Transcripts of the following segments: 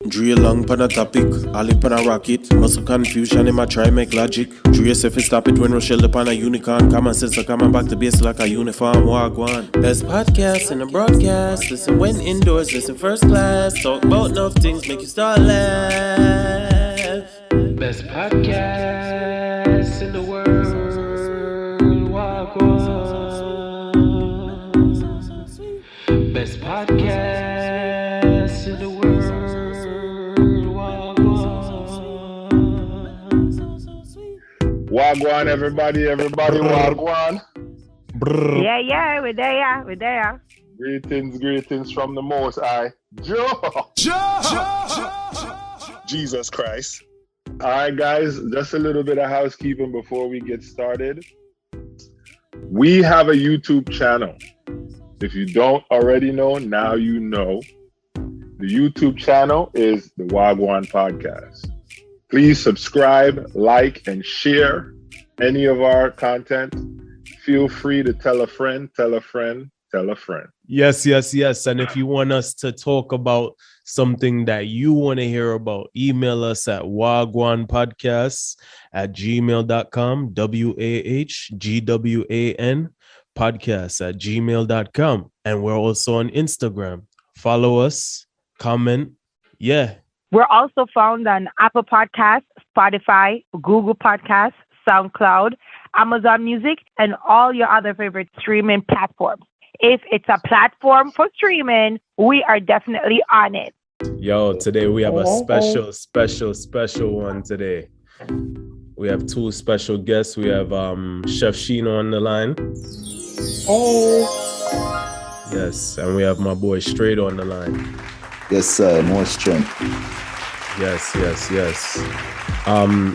Drill long pan a topic, all pan a rocket. Muscle confusion, him a try make logic. Drew yourself stop it when Rochelle upon a unicorn. Common sense, so coming back to base like a uniform. Gwan. Best podcast in the broadcast. Listen when indoors, listen first class. Talk about enough things, make you start laugh. Best podcast in the world. Gwan. Best podcast in the world. Wagwan, everybody, wagwan. Yeah, we're there. Greetings from the Most High. Joe! Jesus Christ. All right, guys, just a little bit of housekeeping before we get started. We have a YouTube channel. If you don't already know, now you know. The YouTube channel is the Wagwan Podcast. Please subscribe, like, and share any of our content. Feel free to tell a friend, tell a friend, tell a friend. Yes. And if you want us to talk about something that you want to hear about, email us at wagwanpodcasts@gmail.com, WAHGWAN podcast@gmail.com. And we're also on Instagram. Follow us, comment. Yeah. We're also found on Apple Podcasts, Spotify, Google Podcasts, SoundCloud, Amazon Music, and all your other favorite streaming platforms. If it's a platform for streaming, we are definitely on it. Yo, today we have a special one today. We have two special guests. We have Chef Sheena on the line. Yes, and we have my boy Strait on the line. Yes, sir. More strength. Yes.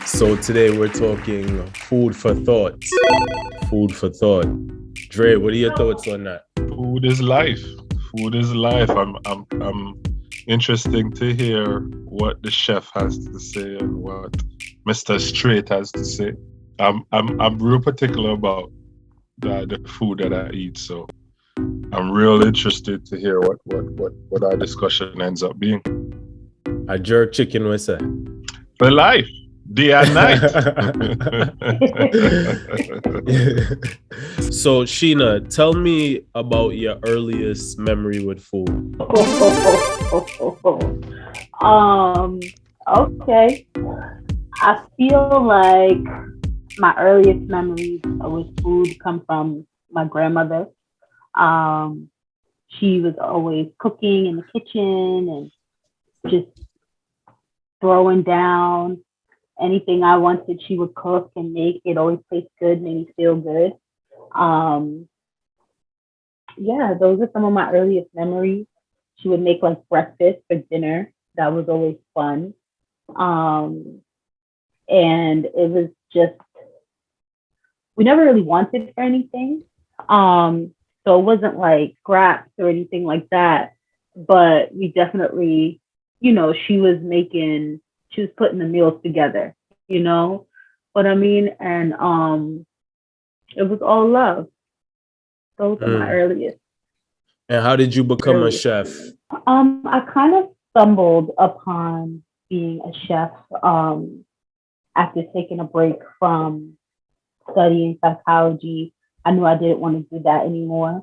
So today we're talking food for thought. Dre, what are your thoughts on that? Food is life. I'm interested to hear what the chef has to say and what Mr. Strait has to say. I'm real particular about the food that I eat, so I'm real interested to hear what our discussion ends up being. A jerk chicken, we say. For life, day and night. So, Sheena, tell me about your earliest memory with food. Okay. I feel like my earliest memories with food come from my grandmother. She was always cooking in the kitchen and just throwing down anything I wanted. She would cook and make it always taste good, made me feel good. Those are some of my earliest memories. She would make like breakfast for dinner. That was always fun. And it was just, we never really wanted for anything. So it wasn't like scraps or anything like that, but we definitely, she was putting the meals together, you know what I mean? And it was all love. Those are my earliest. And how did you become a chef? I kind of stumbled upon being a chef after taking a break from studying psychology. I knew I didn't want to do that anymore,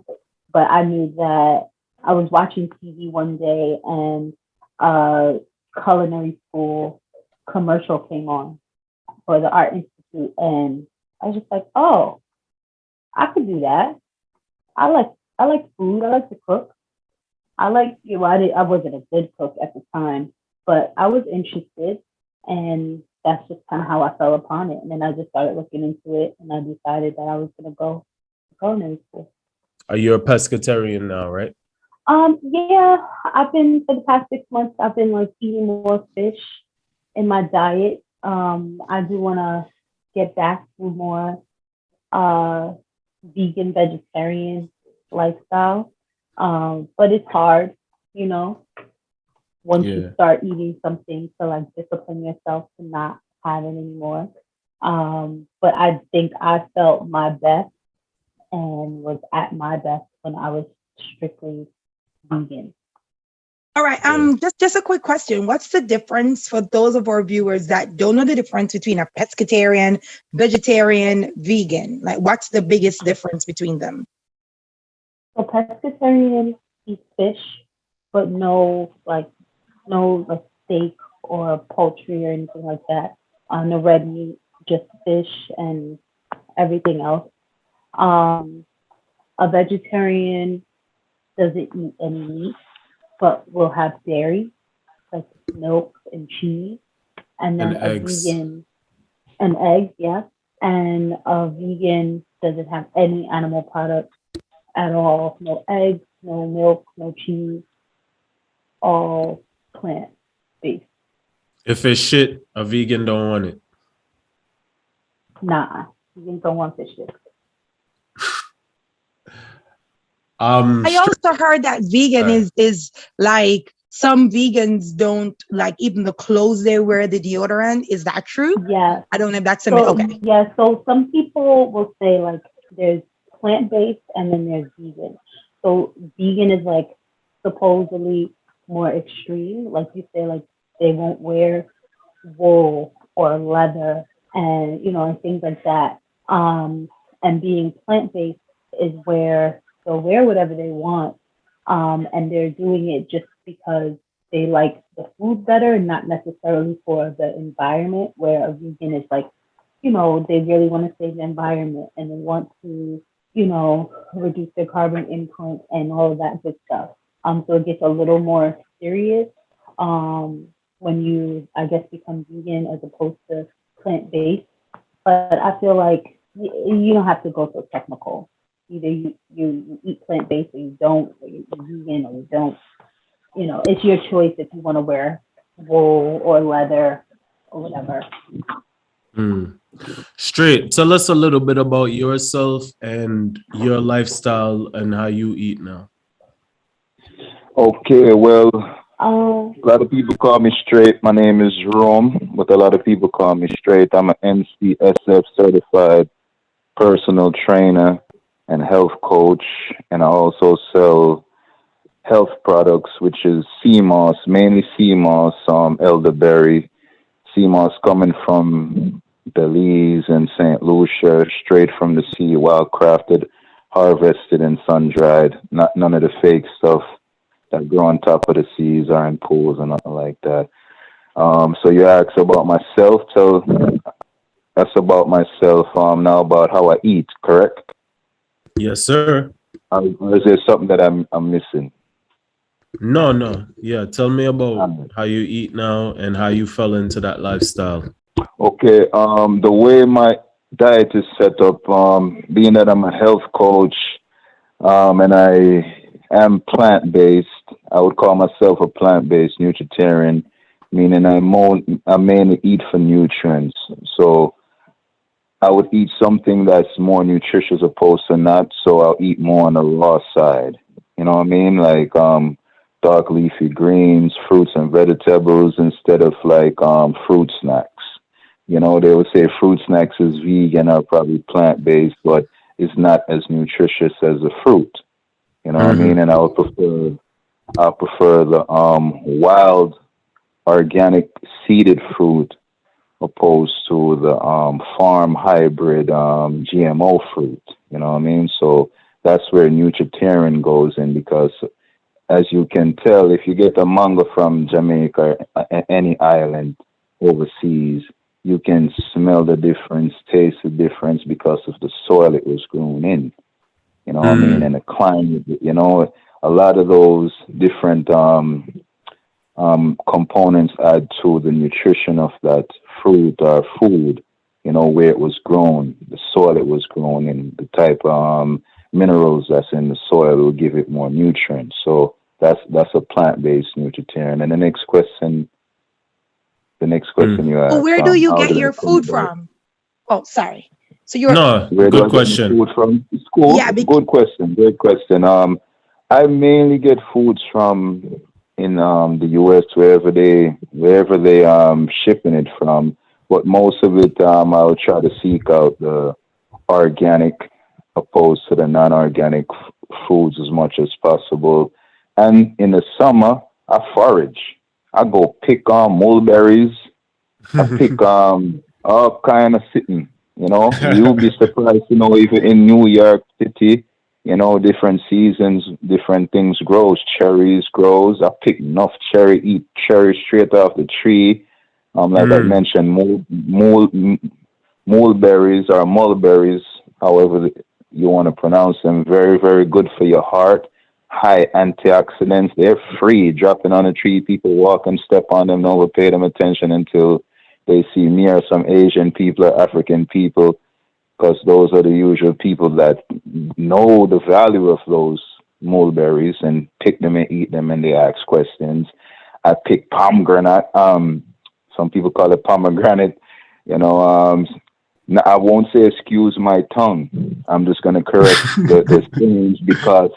but I knew that I was watching TV one day and a culinary school commercial came on for the Art Institute, and I was just like, oh, I could do that. I like food. I like to cook. I wasn't a good cook at the time, but I was interested, and that's just kind of how I fell upon it. And then I just started looking into it, and I decided that I was going to go to culinary school. Are you a pescatarian now, right? Yeah, I've been, for the past 6 months, I've been like eating more fish in my diet. I do want to get back to more vegan, vegetarian lifestyle. But it's hard, once you start eating something to like discipline yourself to not have it anymore. But I think I felt my best and was at my best when I was strictly vegan. All right. Just a quick question. What's the difference for those of our viewers that don't know the difference between a pescatarian, vegetarian, vegan? Like, what's the biggest difference between them? So pescatarian eats fish, but no steak or poultry or anything like that. No red meat, just fish and everything else. A vegetarian doesn't eat any meat, but will have dairy, like milk and cheese. And then a vegan, and eggs, yeah. And a vegan doesn't have any animal products at all. No eggs, no milk, no cheese, all plant-based. If it's shit, a vegan don't want it. Nah, vegans don't want fish sticks. I also heard that vegan is like some vegans don't like even the clothes they wear, the deodorant. Is that true? Yeah. I don't know if that's okay. Yeah, so some people will say like there's plant-based and then there's vegan. So vegan is like supposedly more extreme. Like you say, like they won't wear wool or leather and and things like that. And being plant-based is where they'll wear whatever they want, and they're doing it just because they like the food better, and not necessarily for the environment. Where a vegan is like, they really want to save the environment and they want to, reduce their carbon imprint and all of that good stuff. So it gets a little more serious when you, I guess, become vegan as opposed to plant-based. But I feel like you don't have to go so technical. Either you eat plant-based or you don't, or you eat vegan or you don't. It's your choice if you want to wear wool or leather or whatever. Strait, tell us a little bit about yourself and your lifestyle and how you eat now. Okay, well, a lot of people call me Strait. My name is Rome, but a lot of people call me Strait. I'm an NCSF certified personal trainer and health coach, and I also sell health products, which is sea moss, mainly sea moss, elderberry, sea moss coming from Belize and St. Lucia, straight from the sea, wild crafted, harvested and sun dried. None of the fake stuff that grow on top of the seas or in pools or nothing like that. So you asked about myself. So that's about myself. Now about how I eat, correct? Yes, sir. Or is there something that I'm missing? No. Yeah, tell me about how you eat now and how you fell into that lifestyle. Okay. The way my diet is set up, being that I'm a health coach, and I am plant-based, I would call myself a plant-based nutritarian, meaning I mainly eat for nutrients. So I would eat something that's more nutritious opposed to not, so I'll eat more on the raw side. You know what I mean? Like dark leafy greens, fruits and vegetables instead of like fruit snacks. They would say fruit snacks is vegan or probably plant-based, but it's not as nutritious as the fruit. You know what I mean? And I prefer the wild organic seeded fruit opposed to the farm hybrid GMO fruit. You know what I mean? So that's where nutritarian goes in, because as you can tell, if you get a mango from Jamaica or any island overseas, you can smell the difference, taste the difference because of the soil it was grown in. You know what I mean? And the climate, a lot of those different components add to the nutrition of that fruit or food, where it was grown, the soil it was grown in, the type of minerals that's in the soil will give it more nutrients. So that's a plant-based nutritarian. And the next question you asked. Well, where do you get your food from? Oh, sorry. So you're good question. Food from school? Yeah, good question. Great question. I mainly get foods from in the US wherever they shipping it from, but most of it I'll try to seek out the organic opposed to the non-organic foods as much as possible. And in the summer, I forage. I go pick mulberries. I pick all kind of sitting. You'll be surprised to know even in New York City, different seasons, different things grows. Cherries grows. I pick enough eat cherry straight off the tree. Like I mentioned, mulberries or mulberries, however you want to pronounce them, very, very good for your heart. High antioxidants. They're free, dropping on a tree. People walk and step on them, never pay them attention until they see me or some Asian people or African people, because those are the usual people that know the value of those mulberries and pick them and eat them, and they ask questions. I pick pomegranate. Some people call it pomegranate. I won't say excuse my tongue. I'm just gonna correct the things because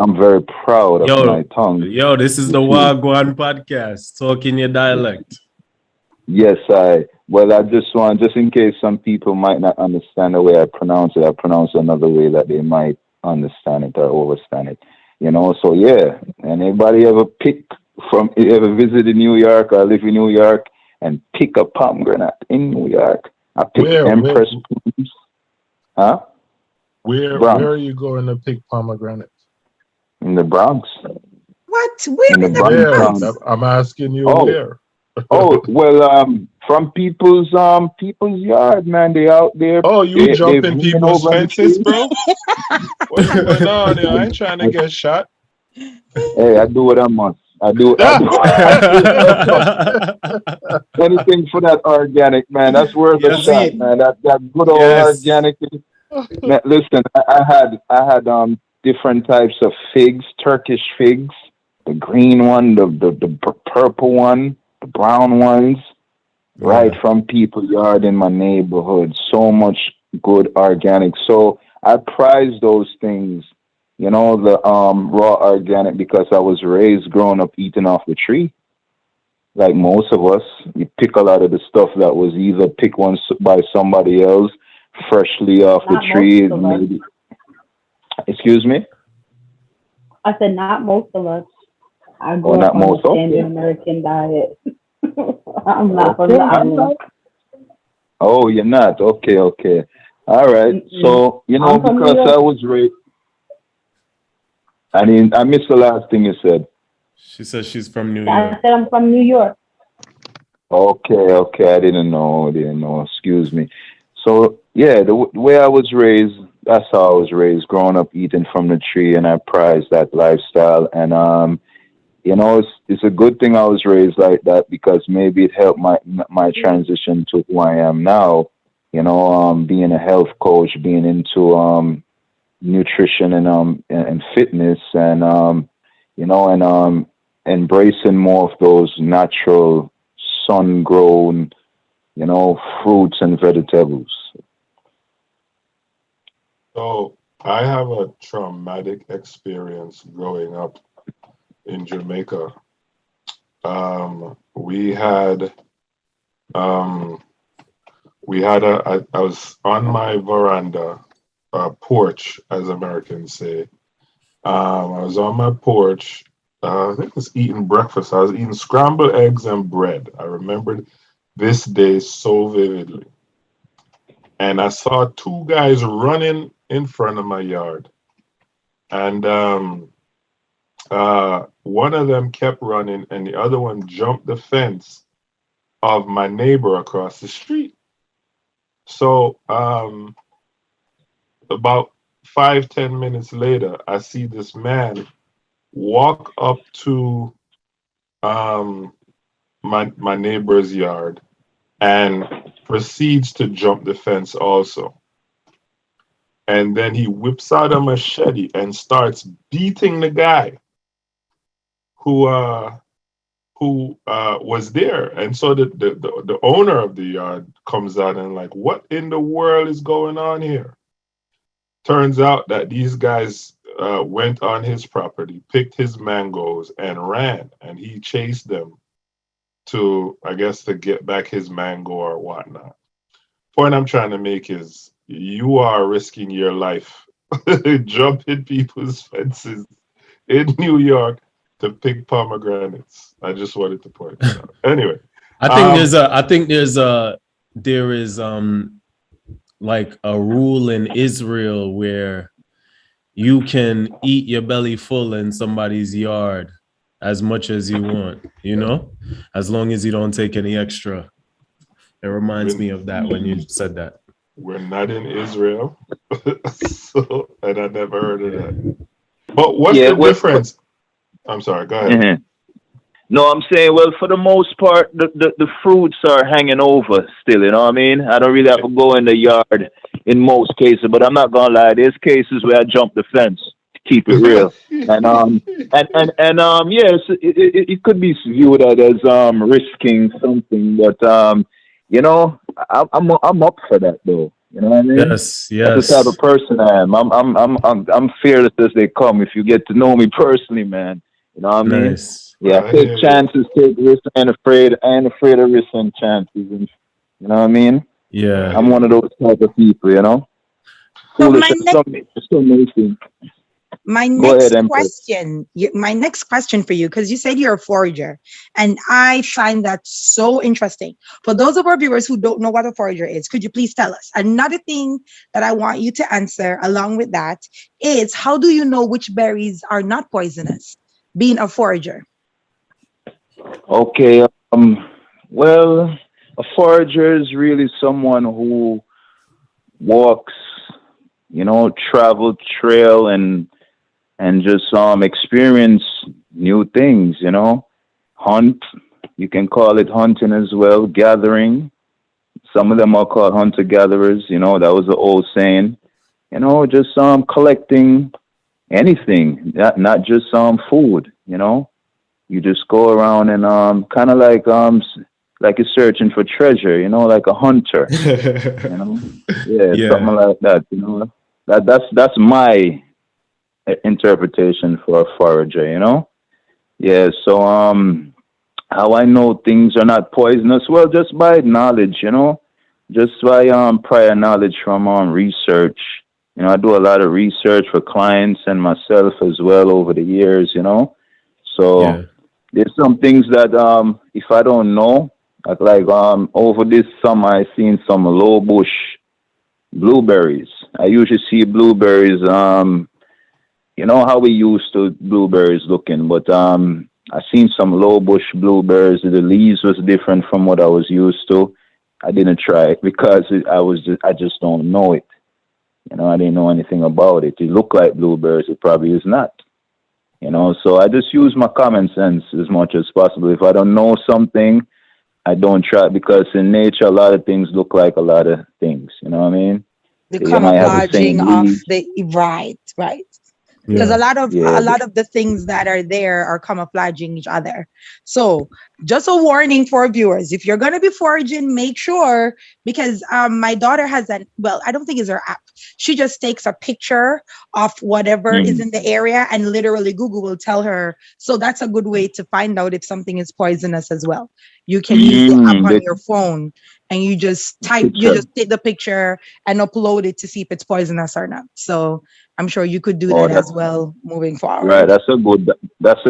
I'm very proud of my tongue. Yo, this is the Gwan podcast. Talking your dialect. Yes, I just want, just in case some people might not understand the way I pronounce it, I pronounce it another way that they might understand it or understand it. So yeah. And anybody ever visited New York or live in New York and pick a pomegranate in New York? I pick Empress. Huh? Where are you going to pick pomegranate? In the Bronx. What? Where in the Bronx? I'm asking you where. From people's yard, man. They out there. Oh, you jumping people's fences, bro? What's going on here? I ain't trying to get shot. Hey, I do what I must. I do anything for that organic, man. That's worth a shot, man. That good old organic. Man, listen, I had different types of figs, Turkish figs, the green one, the purple one, the brown ones, right from people's yard in my neighborhood. So much good organic. So I prize those things, the raw organic, because I was raised growing up eating off the tree. Like most of us, you pick a lot of the stuff that was either picked once by somebody else, freshly off the tree. Maybe. Excuse me? I said not most of us. I grew up on the standard American diet. I'm not from the island. Oh, you're not? Okay. All right. Mm-hmm. So, because I was raised... I missed the last thing you said. She says she's from New York. I said I'm from New York. Okay. I didn't know. Excuse me. So, yeah, the way I was raised, that's how I was raised, growing up eating from the tree, and I prize that lifestyle. And, it's a good thing I was raised like that, because maybe it helped my transition to who I am now, being a health coach, being into nutrition and fitness, and embracing more of those natural sun-grown, fruits and vegetables. So I have a traumatic experience growing up in Jamaica. I was on my veranda, porch, as Americans say. I was on my porch. I think I was eating breakfast. I was eating scrambled eggs and bread. I remembered this day so vividly. And I saw two guys running in front of my yard. And one of them kept running, and the other one jumped the fence of my neighbor across the street. So about 5-10 minutes later, I see this man walk up to my neighbor's yard and proceeds to jump the fence also. And then he whips out a machete and starts beating the guy who was there. And so the owner of the yard comes out and like, what in the world is going on here? Turns out that these guys went on his property, picked his mangoes, and ran. And he chased them to get back his mango or whatnot. Point I'm trying to make is, you are risking your life jumping people's fences in New York The pink pomegranates. I just wanted to point that out. Anyway, I think there is like a rule in Israel where you can eat your belly full in somebody's yard as much as you want, as long as you don't take any extra. It reminds me of that when you said that. We're not in Israel, and I never heard of that. But what's the difference? I'm sorry, go ahead. Mm-hmm. No, I'm saying, well, for the most part, the fruits are hanging over still, you know what I mean? I don't really have to go in the yard in most cases, but I'm not gonna lie, there's cases where I jump the fence to keep it real. Yes, it could be viewed as risking something, but I'm up for that though. You know what I mean? Yes. That's the type of person I am. I'm fearless as they come. If you get to know me personally, man, you know what I mean? Nice. Yeah, take chances, take risks. I ain't afraid of risks and chances. And, you know what I mean? Yeah. I'm one of those type of people, you know? So my next question for you, because you said you're a forager, and I find that so interesting. For those of our viewers who don't know what a forager is, could you please tell us? Another thing that I want you to answer along with that is, how do you know which berries are not poisonous, being a forager? Okay. Well, a forager is really someone who walks, travel trail and just experience new things, hunt. You can call it hunting as well, gathering. Some of them are called hunter gatherers, that was the old saying. Just collecting anything, not just food, You just go around and kind of like you're searching for treasure, like a hunter. Yeah, something like that. That's my interpretation for a forager. Yeah. So how I know things are not poisonous? Well, just by knowledge, just by prior knowledge from research. I do a lot of research for clients and myself as well over the years. So. Yeah. There's some things that if I don't know, like over this summer I seen some low bush blueberries. I usually see blueberries, how we used to blueberries looking, but I seen some low bush blueberries. The leaves was different from what I was used to. I didn't try it because I just don't know it. I didn't know anything about it. It looked like blueberries. It probably is not. So I just use my common sense as much as possible. If I don't know something, I don't try, because in nature, a lot of things look like a lot of things. You know what I mean? The camouflaging of right. Because a lot of the things that are there are camouflaging each other. So just a warning for viewers: if you're going to be foraging, make sure, because my daughter has I don't think it's her app. She just takes a picture of whatever is in the area, and literally Google will tell her. So that's a good way to find out if something is poisonous as well. You can use the app on your phone, and you just take the picture and upload it to see if it's poisonous or not. So I'm sure you could do that as well moving forward. Right, that's a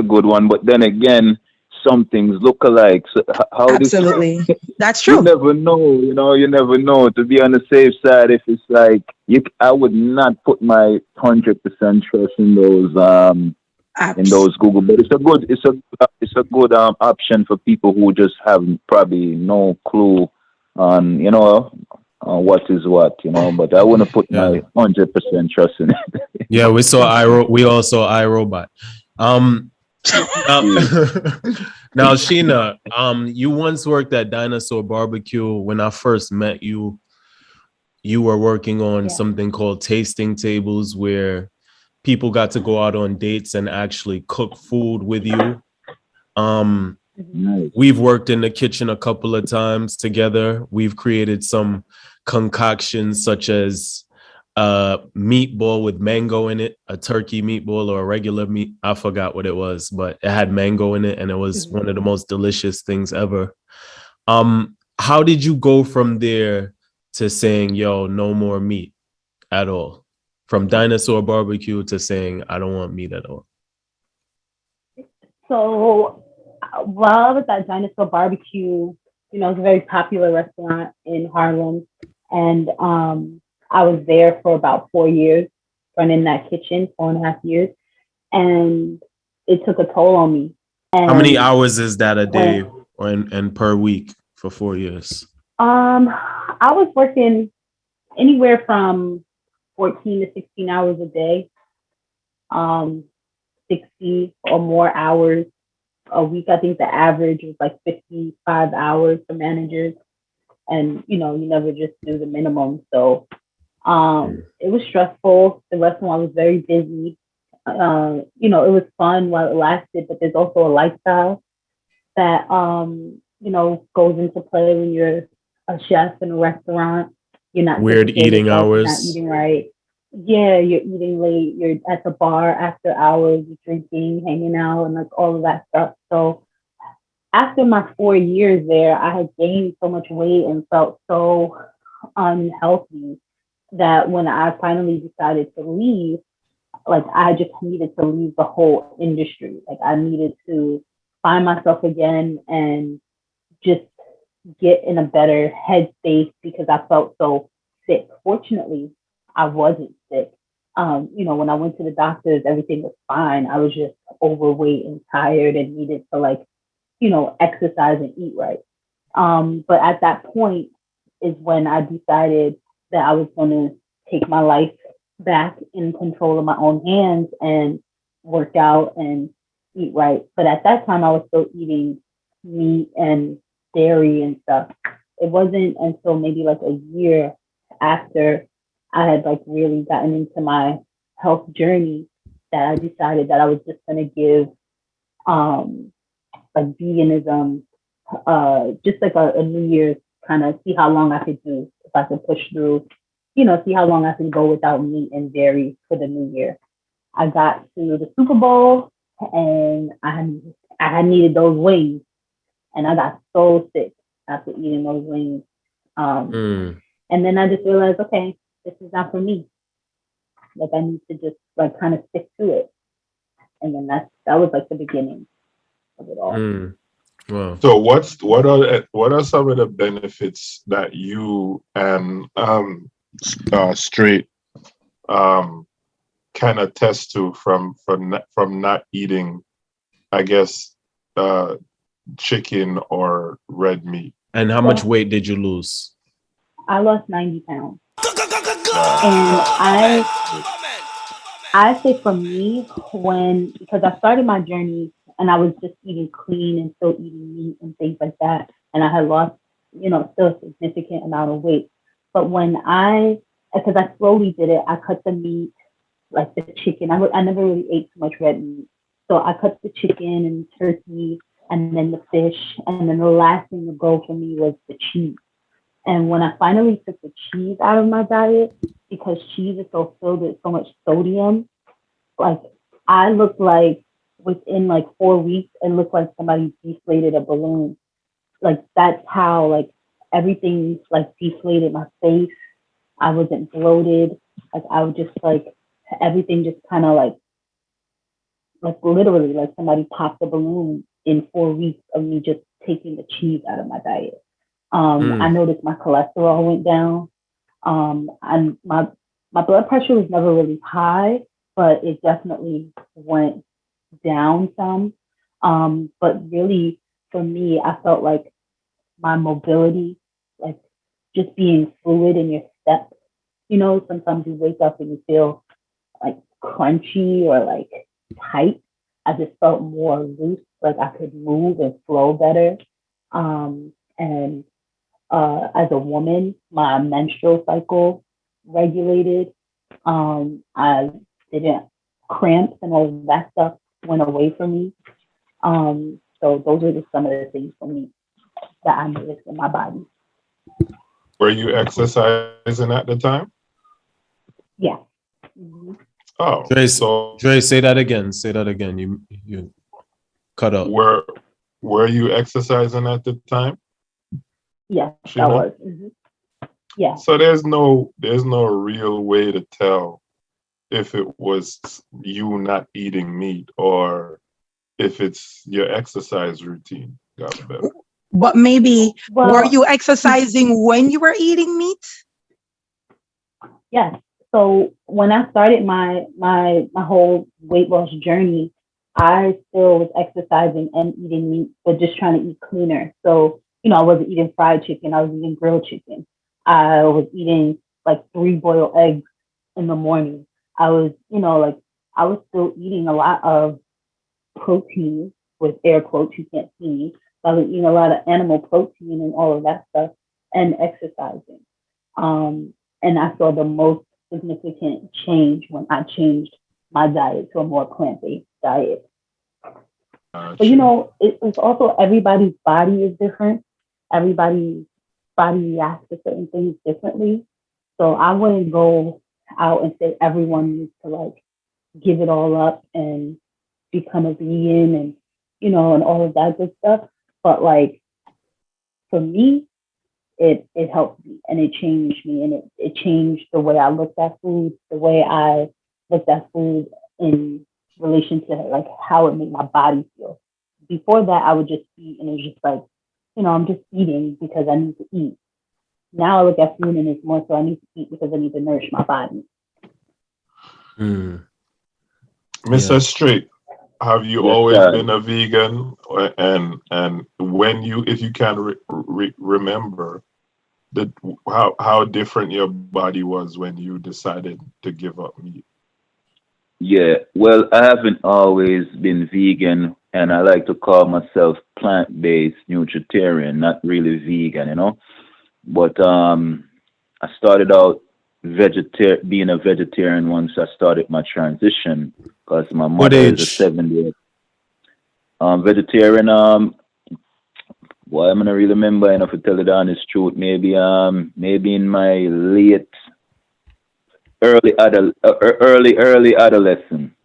good one. But then again, some things look alike. So absolutely, that's true. You never know, you never know. To be on the safe side, if it's like I would not put my 100% trust in those apps. In those Google, but it's a good option for people who just have probably no clue on what is what, but I wouldn't put my 100% trust in it. Yeah, we all saw iRobot. Now, Sheena, you once worked at Dinosaur Barbecue. When I first met you, you were working on something called tasting tables, where people got to go out on dates and actually cook food with you. We've worked in the kitchen a couple of times together. We've created some concoctions such as a meatball with mango in it, a turkey meatball or a regular meat. I forgot what it was, but it had mango in it, and it was one of the most delicious things ever. How did you go from there to saying, yo, no more meat at all? From Dinosaur Barbecue to saying, I don't want meat at all. So while I was at Dinosaur Barbecue, you know, it's a very popular restaurant in Harlem, and I was there for about 4 years, running that kitchen, 4.5 years, and it took a toll on me. How many And hours is that a day when or and per week for 4 years? I was working anywhere from 14 to 16 hours a day, um, 60 or more hours a week. I think the average was like 55 hours for managers. And, you know, you never just do the minimum. So it was stressful. The restaurant was very busy. You know, it was fun while it lasted, but there's also a lifestyle that, you know, goes into play when you're a chef in a restaurant. You're not Weird taking care of eating yourself, you're not hours. eating right. Yeah, you're eating late, you're at the bar after hours, you're drinking, hanging out, and like all of that stuff. So after my 4 years there, I had gained so much weight and felt so unhealthy that when I finally decided to leave, like I just needed to leave the whole industry. Like I needed to find myself again and just get in a better headspace because I felt so sick. Fortunately, I wasn't sick. You know, when I went to the doctors, everything was fine. I was just overweight and tired and needed to like, you know, exercise and eat right. But at that point is when I decided that I was going to take my life back in control of my own hands and work out and eat right. But at that time, I was still eating meat and dairy and stuff. It wasn't until maybe like a year after I had like really gotten into my health journey that I decided that I was just going to give um, like veganism, just like a New Year's kind of see how long I could do, if I could push through, you know, see how long I can go without meat and dairy for the new year. I got to the Super Bowl and I had needed those wings and I got so sick after eating those wings. Um, Mm. and then I just realized, okay, this is not for me. Like I need to just like kind of stick to it. And then that was like the beginning of it all. Mm. Wow. So what are some of the benefits that you and Strait can attest to from not eating, I guess, chicken or red meat? And how much weight did you lose? I lost 90 pounds. And I say for me, because I started my journey and I was just eating clean and still eating meat and things like that. And I had lost, you know, still a significant amount of weight. But because I slowly did it, I cut the meat, like the chicken. I never really ate too much red meat. So I cut the chicken and turkey and then the fish. And then the last thing to go for me was the cheese. And when I finally took the cheese out of my diet, because cheese is so filled with so much sodium, like I looked like within like 4 weeks, it looked like somebody deflated a balloon. Like that's how like everything like deflated my face. I wasn't bloated. Like I was just like everything just kind of like literally like somebody popped a balloon in 4 weeks of me just taking the cheese out of my diet. I noticed my cholesterol went down. And my blood pressure was never really high, but it definitely went down some. But really, for me, I felt like my mobility, like just being fluid in your step. You know, sometimes you wake up and you feel like crunchy or like tight. I just felt more loose, like I could move and flow better. And as a woman, my menstrual cycle regulated. I didn't cramps and all of that stuff went away from me. So those are just some of the things for me that I noticed in my body. Were you exercising at the time? Yeah. Mm-hmm. Oh, Dre, say that again. Say that again. You cut up. Were you exercising at the time? Yes, Sheena? I was. Mm-hmm. Yeah. So there's no real way to tell if it was you not eating meat or if it's your exercise routine got better. But maybe Well, were you exercising when you were eating meat? yes. So when I started my whole weight loss journey, I still was exercising and eating meat, but just trying to eat cleaner. So, I wasn't eating fried chicken. I was eating grilled chicken. I was eating like 3 boiled eggs in the morning. I was, I was still eating a lot of protein, with air quotes, you can't see me. So I was eating a lot of animal protein and all of that stuff and exercising. And I saw the most significant change when I changed my diet to a more plant-based diet. But it's also everybody's body is different. Everybody's body reacts to certain things differently. So I wouldn't go out and say everyone needs to like give it all up and become a vegan and and all of that good stuff. But like for me, it helped me and it changed me and it changed the way I looked at food, the way I looked at food in relation to like how it made my body feel. Before that, I would just eat and it was just like, I'm just eating because I need to eat. Now I look at food and it's more so I need to eat because I need to nourish my body. Mr. Strait, have you always been a vegan? And when if you can remember, how different your body was when you decided to give up meat? Yeah, well, I haven't always been vegan, and I like to call myself plant-based Nutritionist, not really vegan. But I started out being a vegetarian once I started my transition because my mother is a 7-year vegetarian. Well, I'm gonna really remember enough to tell you the honest truth. Maybe in my early adolescent.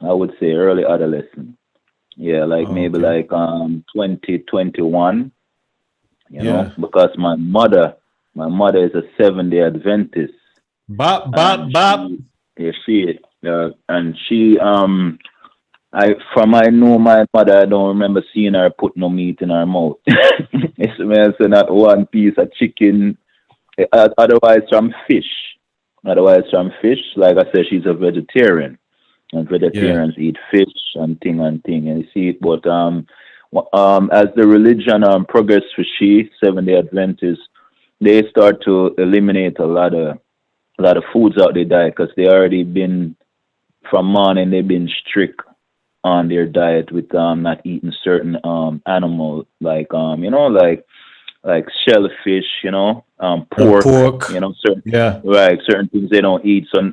I would say early adolescent. Yeah, like maybe like 2021. You know, because my mother is a 7-day Adventist. Bop. And she I know my mother, I don't remember seeing her put no meat in her mouth. It's not one piece of chicken. Otherwise from fish. Like I said, she's a vegetarian. And vegetarians eat fish and thing. And you see it, but as the religion progressed for 7-day Adventists, they start to eliminate a lot of foods out their diet because they already been from morning they've been strict on their diet with not eating certain animals like like shellfish, pork, certain things they don't eat. So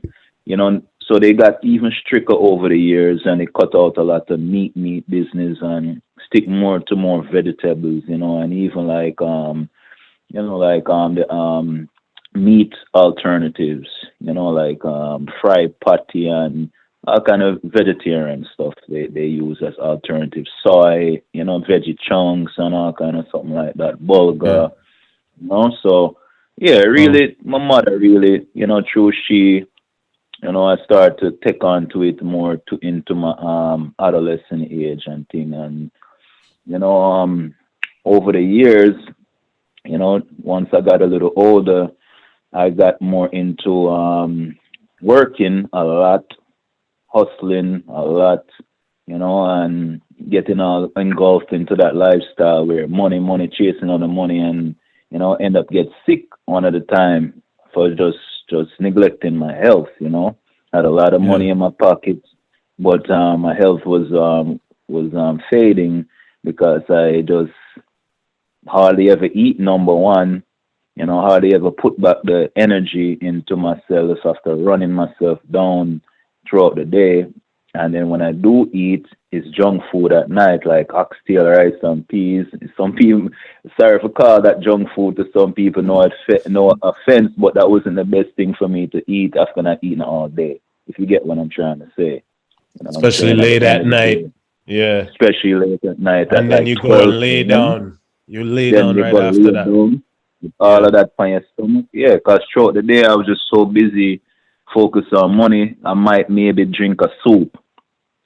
so they got even stricter over the years and they cut out a lot of meat business and stick more to more vegetables, and even like the meat alternatives, like fried patty and all kind of vegetarian stuff they use as alternatives. Soy, veggie chunks and all kind of something like that. Bulgur, So really, my mother really, through she, I started to take on to it more into my adolescent age and thing, and over the years, once I got a little older, I got more into working a lot, hustling a lot, and getting all engulfed into that lifestyle where money, chasing all the money, and end up get sick one at a time for just neglecting my health. Had a lot of money in my pockets, but my health was fading because I just hardly ever eat, number one, hardly ever put back the energy into myself after running myself down throughout the day. And then when I do eat, it's junk food at night, like oxtail, rice, and peas. Some people, sorry for call that junk food to some people, no offense, but that wasn't the best thing for me to eat after not eating all day, if you get what I'm trying to say. Especially late at night. Yeah. Especially late at night. And then you go and lay down. You lay down right after that. All of that on your stomach. Yeah, because throughout the day, I was just so busy focused on money. I might maybe drink a soup.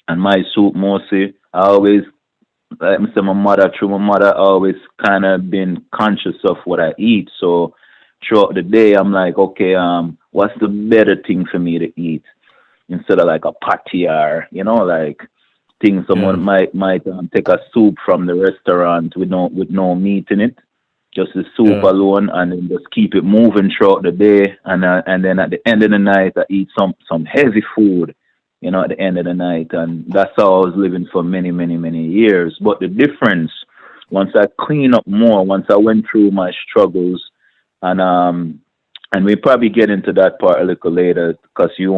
And my soup mostly, I always like I said, through my mother, always kind of been conscious of what I eat. So throughout the day, I'm like, okay, what's the better thing for me to eat instead of like a patty or, like things someone might take a soup from the restaurant with no meat in it, just the soup alone, and then just keep it moving throughout the day, and then at the end of the night, I eat some heavy food. At the end of the night. And that's how I was living for many, many, many years. But the difference, once I clean up more, once I went through my struggles, and we probably get into that part a little later, because you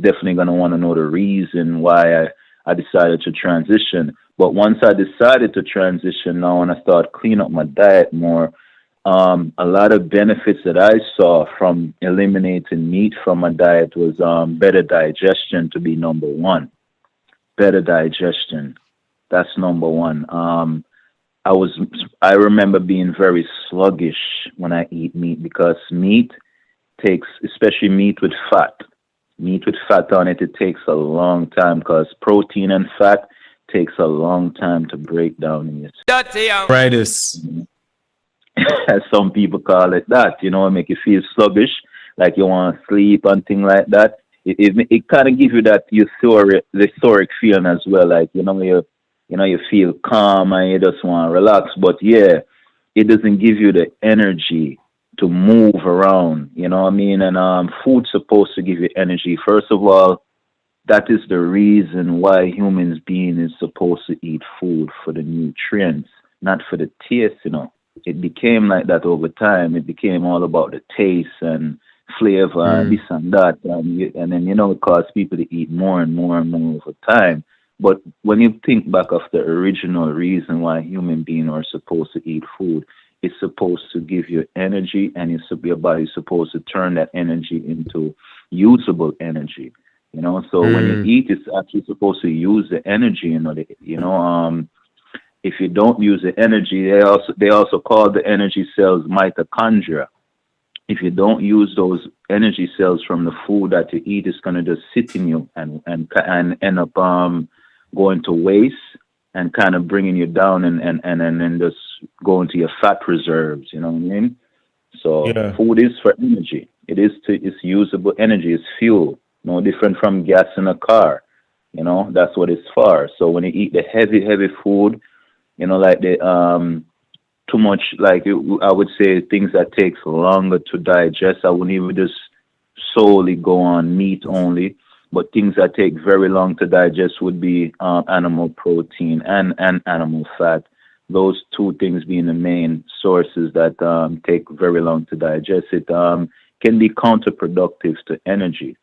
definitely gonna want to know the reason why I decided to transition. But once I decided to transition now, and I started cleaning up my diet more, a lot of benefits that I saw from eliminating meat from my diet was better digestion to be number one. Better digestion, that's number one. I remember being very sluggish when I eat meat, because meat takes, especially meat with fat on it, it takes a long time, because protein and fat takes a long time to break down in your system. Right. As some people call it that, make you feel sluggish, like you want to sleep and things like that. It kind of gives you that euphoric feeling as well, like you feel calm and you just want to relax. But yeah, it doesn't give you the energy to move around. You know what I mean? And food's supposed to give you energy. First of all, that is the reason why humans being is supposed to eat food, for the nutrients, not for the taste. It became like that over time. It became all about the taste and flavor and this and that. And then, it caused people to eat more and more and more over time. But when you think back of the original reason why human beings are supposed to eat food, it's supposed to give you energy, and your body's supposed to turn that energy into usable energy. So when you eat, it's actually supposed to use the energy. If you don't use the energy, they also call the energy cells mitochondria. If you don't use those energy cells from the food that you eat, it's gonna just sit in you and end up going to waste and kind of bringing you down and just going to your fat reserves. You know what I mean? So food is for energy. It's usable energy. It's fuel. No different from gas in a car. That's what it's for. So when you eat the heavy food, like the too much, like I would say things that takes longer to digest. I wouldn't even just solely go on meat only, but things that take very long to digest would be animal protein and animal fat. Those two things being the main sources that take very long to digest. It can be counterproductive to energy.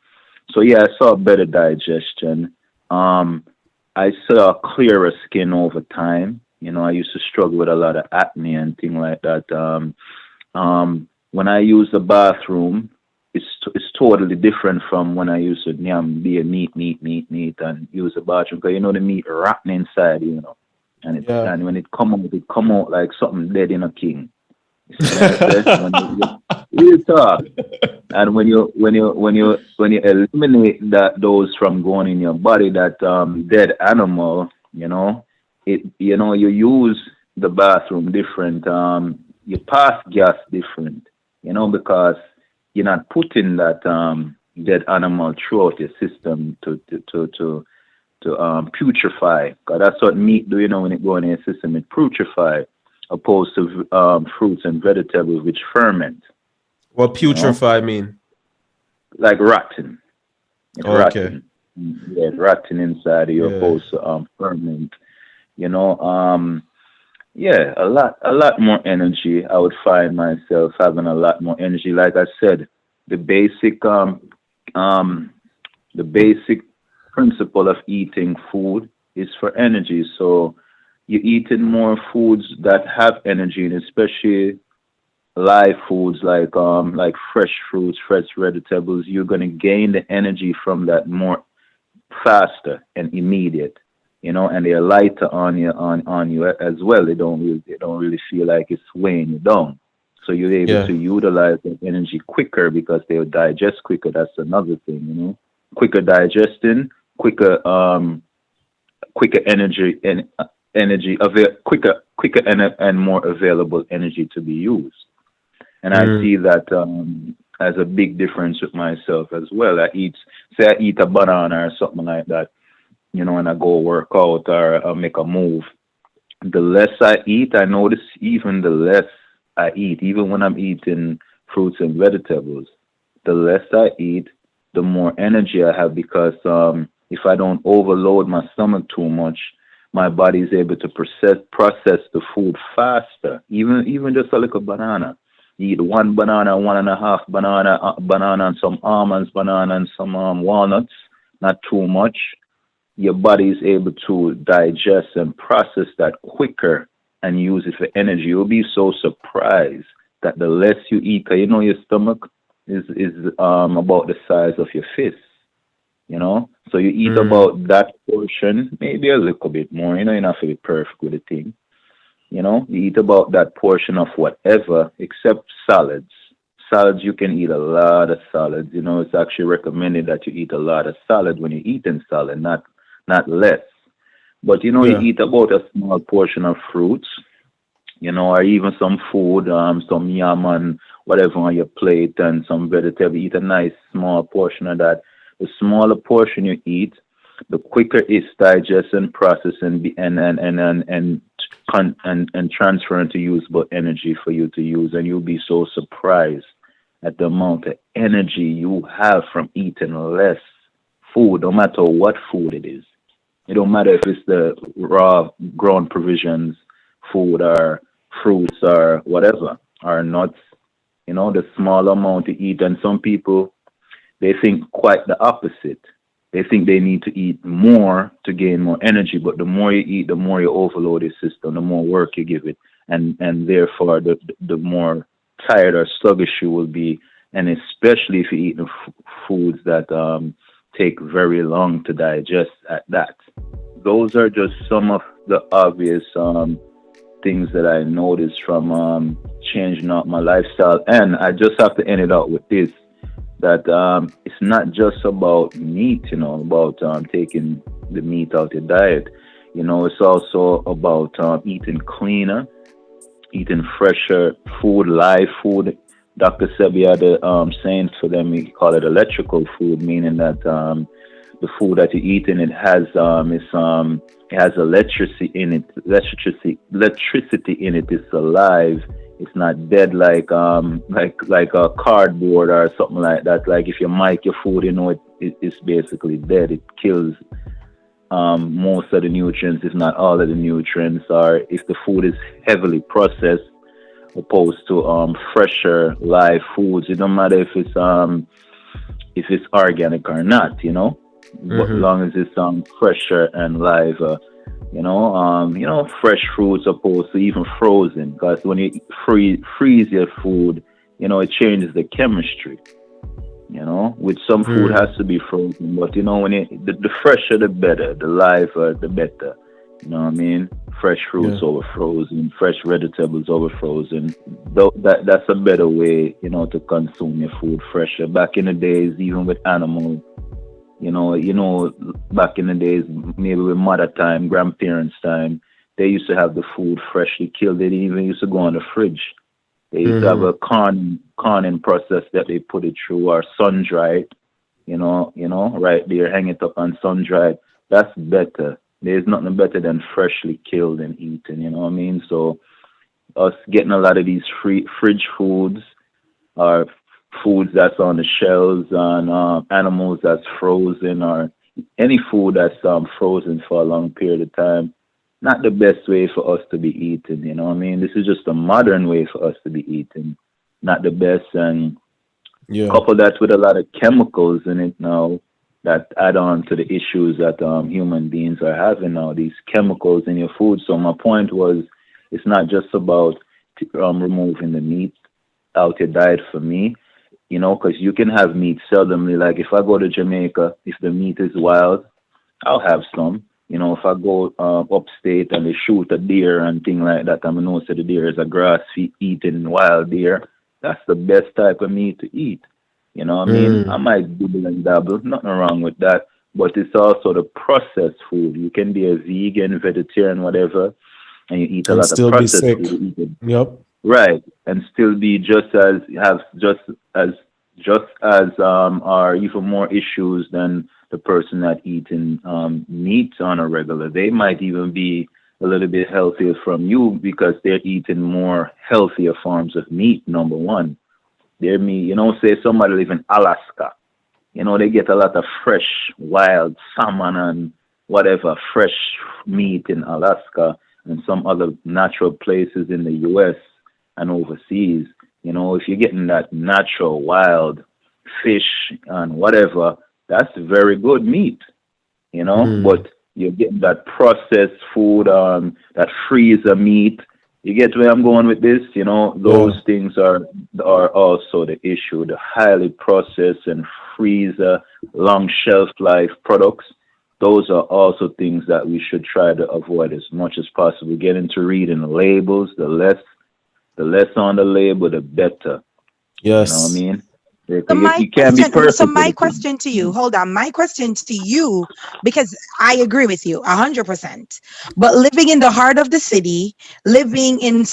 So yeah, I saw better digestion. I saw clearer skin over time. I used to struggle with a lot of acne and things like that. When I use the bathroom, it's totally different from when I used to be a meat and use the bathroom, because the meat rotten inside, and when it come out like something dead in a king. You talk. And when you eliminate those from going in your body, that dead animal, you use the bathroom different, you pass gas different, because you're not putting that dead animal throughout your system to putrefy. Because that's what meat do, when it goes in your system, it putrefy, opposed to fruits and vegetables which ferment. What putrefy mean? Like rotten. It's okay. Rotten. Yeah, rotten inside of you, opposed to ferment. A lot more energy. I would find myself having a lot more energy. Like I said, the basic principle of eating food is for energy. So you're eating more foods that have energy, and especially live foods like fresh fruits, fresh vegetables. You're gonna gain the energy from that more faster and immediate. And they're lighter on you as well. They don't really feel like it's weighing you down. So you're able to utilize that energy quicker, because they'll digest quicker. That's another thing, Quicker digesting, quicker energy and energy, quicker and more available energy to be used. And I see that as a big difference with myself as well. I eat a banana or something like that, and I go work out or make a move. The less I eat, I notice even the less I eat, even when I'm eating fruits and vegetables, the less I eat, the more energy I have, because if I don't overload my stomach too much, my body is able to process the food faster. Even just a little banana. You eat one banana, 1.5 banana and some almonds, banana and some walnuts, not too much. Your body is able to digest and process that quicker and use it for energy. You'll be so surprised that the less you eat, 'cause your stomach is about the size of your fist, So you eat about that portion, maybe a little bit more, you're not to be perfect with the thing. You eat about that portion of whatever, except salads. Salads, you can eat a lot of salads. It's actually recommended that you eat a lot of salad when you're eating salad, not less. But you eat about a small portion of fruits, or even some food, some yam and whatever on your plate, and some vegetable. Eat a nice small portion of that. The smaller portion you eat, the quicker it's digested and processed and transferring to usable energy for you to use, and you'll be so surprised at the amount of energy you have from eating less food, no matter what food it is. It don't matter if it's the raw grown provisions food or fruits or whatever, or nuts, the small amount you eat. And some people, they think quite the opposite. They think they need to eat more to gain more energy, but the more you eat, the more you overload your system, the more work you give it, and therefore the more tired or sluggish you will be, and especially if you eat foods that take very long to digest at that. Those are just some of the obvious things that I noticed from changing up my lifestyle. And I just have to end it out with this, that it's not just about meat, about taking the meat out of your diet. It's also about eating cleaner, eating fresher food, live food. Dr. Sebi had a saying for them, we call it electrical food, meaning that the food that you're eating, it has electricity in it. Electricity in it. It's alive. It's not dead like a cardboard or something like that. Like if you mic your food, it's basically dead. It kills most of the nutrients, if not all of the nutrients. Or if the food is heavily processed, opposed to fresher live foods. It don't matter if it's organic or not, but as long as it's fresher and live, fresh fruits opposed to even frozen. Because when you freeze your food, it changes the chemistry. With some food has to be frozen, but when the fresher the better, the liver the better. You know what I mean? Fresh fruits over frozen, fresh vegetables over frozen. That's a better way, to consume your food fresher. Back in the days, even with animals, back in the days, maybe with mother time, grandparents' time, they used to have the food freshly killed. They didn't even used to go on the fridge. They used to have a canning process that they put it through, or sun dried, right there, hang it up on sun dried. That's better. There's nothing better than freshly killed and eaten, you know what I mean? So us getting a lot of these fridge foods, or foods that's on the shelves, and animals that's frozen, or any food that's frozen for a long period of time, not the best way for us to be eating, you know what I mean? This is just a modern way for us to be eating, not the best. And couple that with a lot of chemicals in it now, that add on to the issues that human beings are having now, these chemicals in your food. So my point was, it's not just about removing the meat out your diet for me, because you can have meat seldomly. Like if I go to Jamaica, if the meat is wild, I'll have some. If I go upstate and they shoot a deer and thing like that, I'm know the deer is a grass-eating wild deer. That's the best type of meat to eat. You know what I mean? I might double and dabble, nothing wrong with that. but it's also the processed food. You can be a vegan, vegetarian, whatever, and you eat a And lot of still be processed sick. food. You eat it. Yep. Right, and still be just as or even more issues than the person that eating meat on a regular. They might even be a little bit healthier from you because they're eating more healthier forms of meat. Number one, their meat. Say somebody live in Alaska. They get a lot of fresh, wild salmon and whatever fresh meat in Alaska and some other natural places in the U.S. and overseas. If you're getting that natural wild fish and whatever, that's very good meat, but you're getting that processed food, that freezer meat. You get where I'm going with this? Those things are also the issue. The highly processed and freezer, long shelf life products. Those are also things that we should try to avoid as much as possible. Get into reading the labels. The less on the label, the better. Yes. You know what I mean? So my question to you, hold on. My question to you, because I agree with you 100%. But living in the heart of the city, living in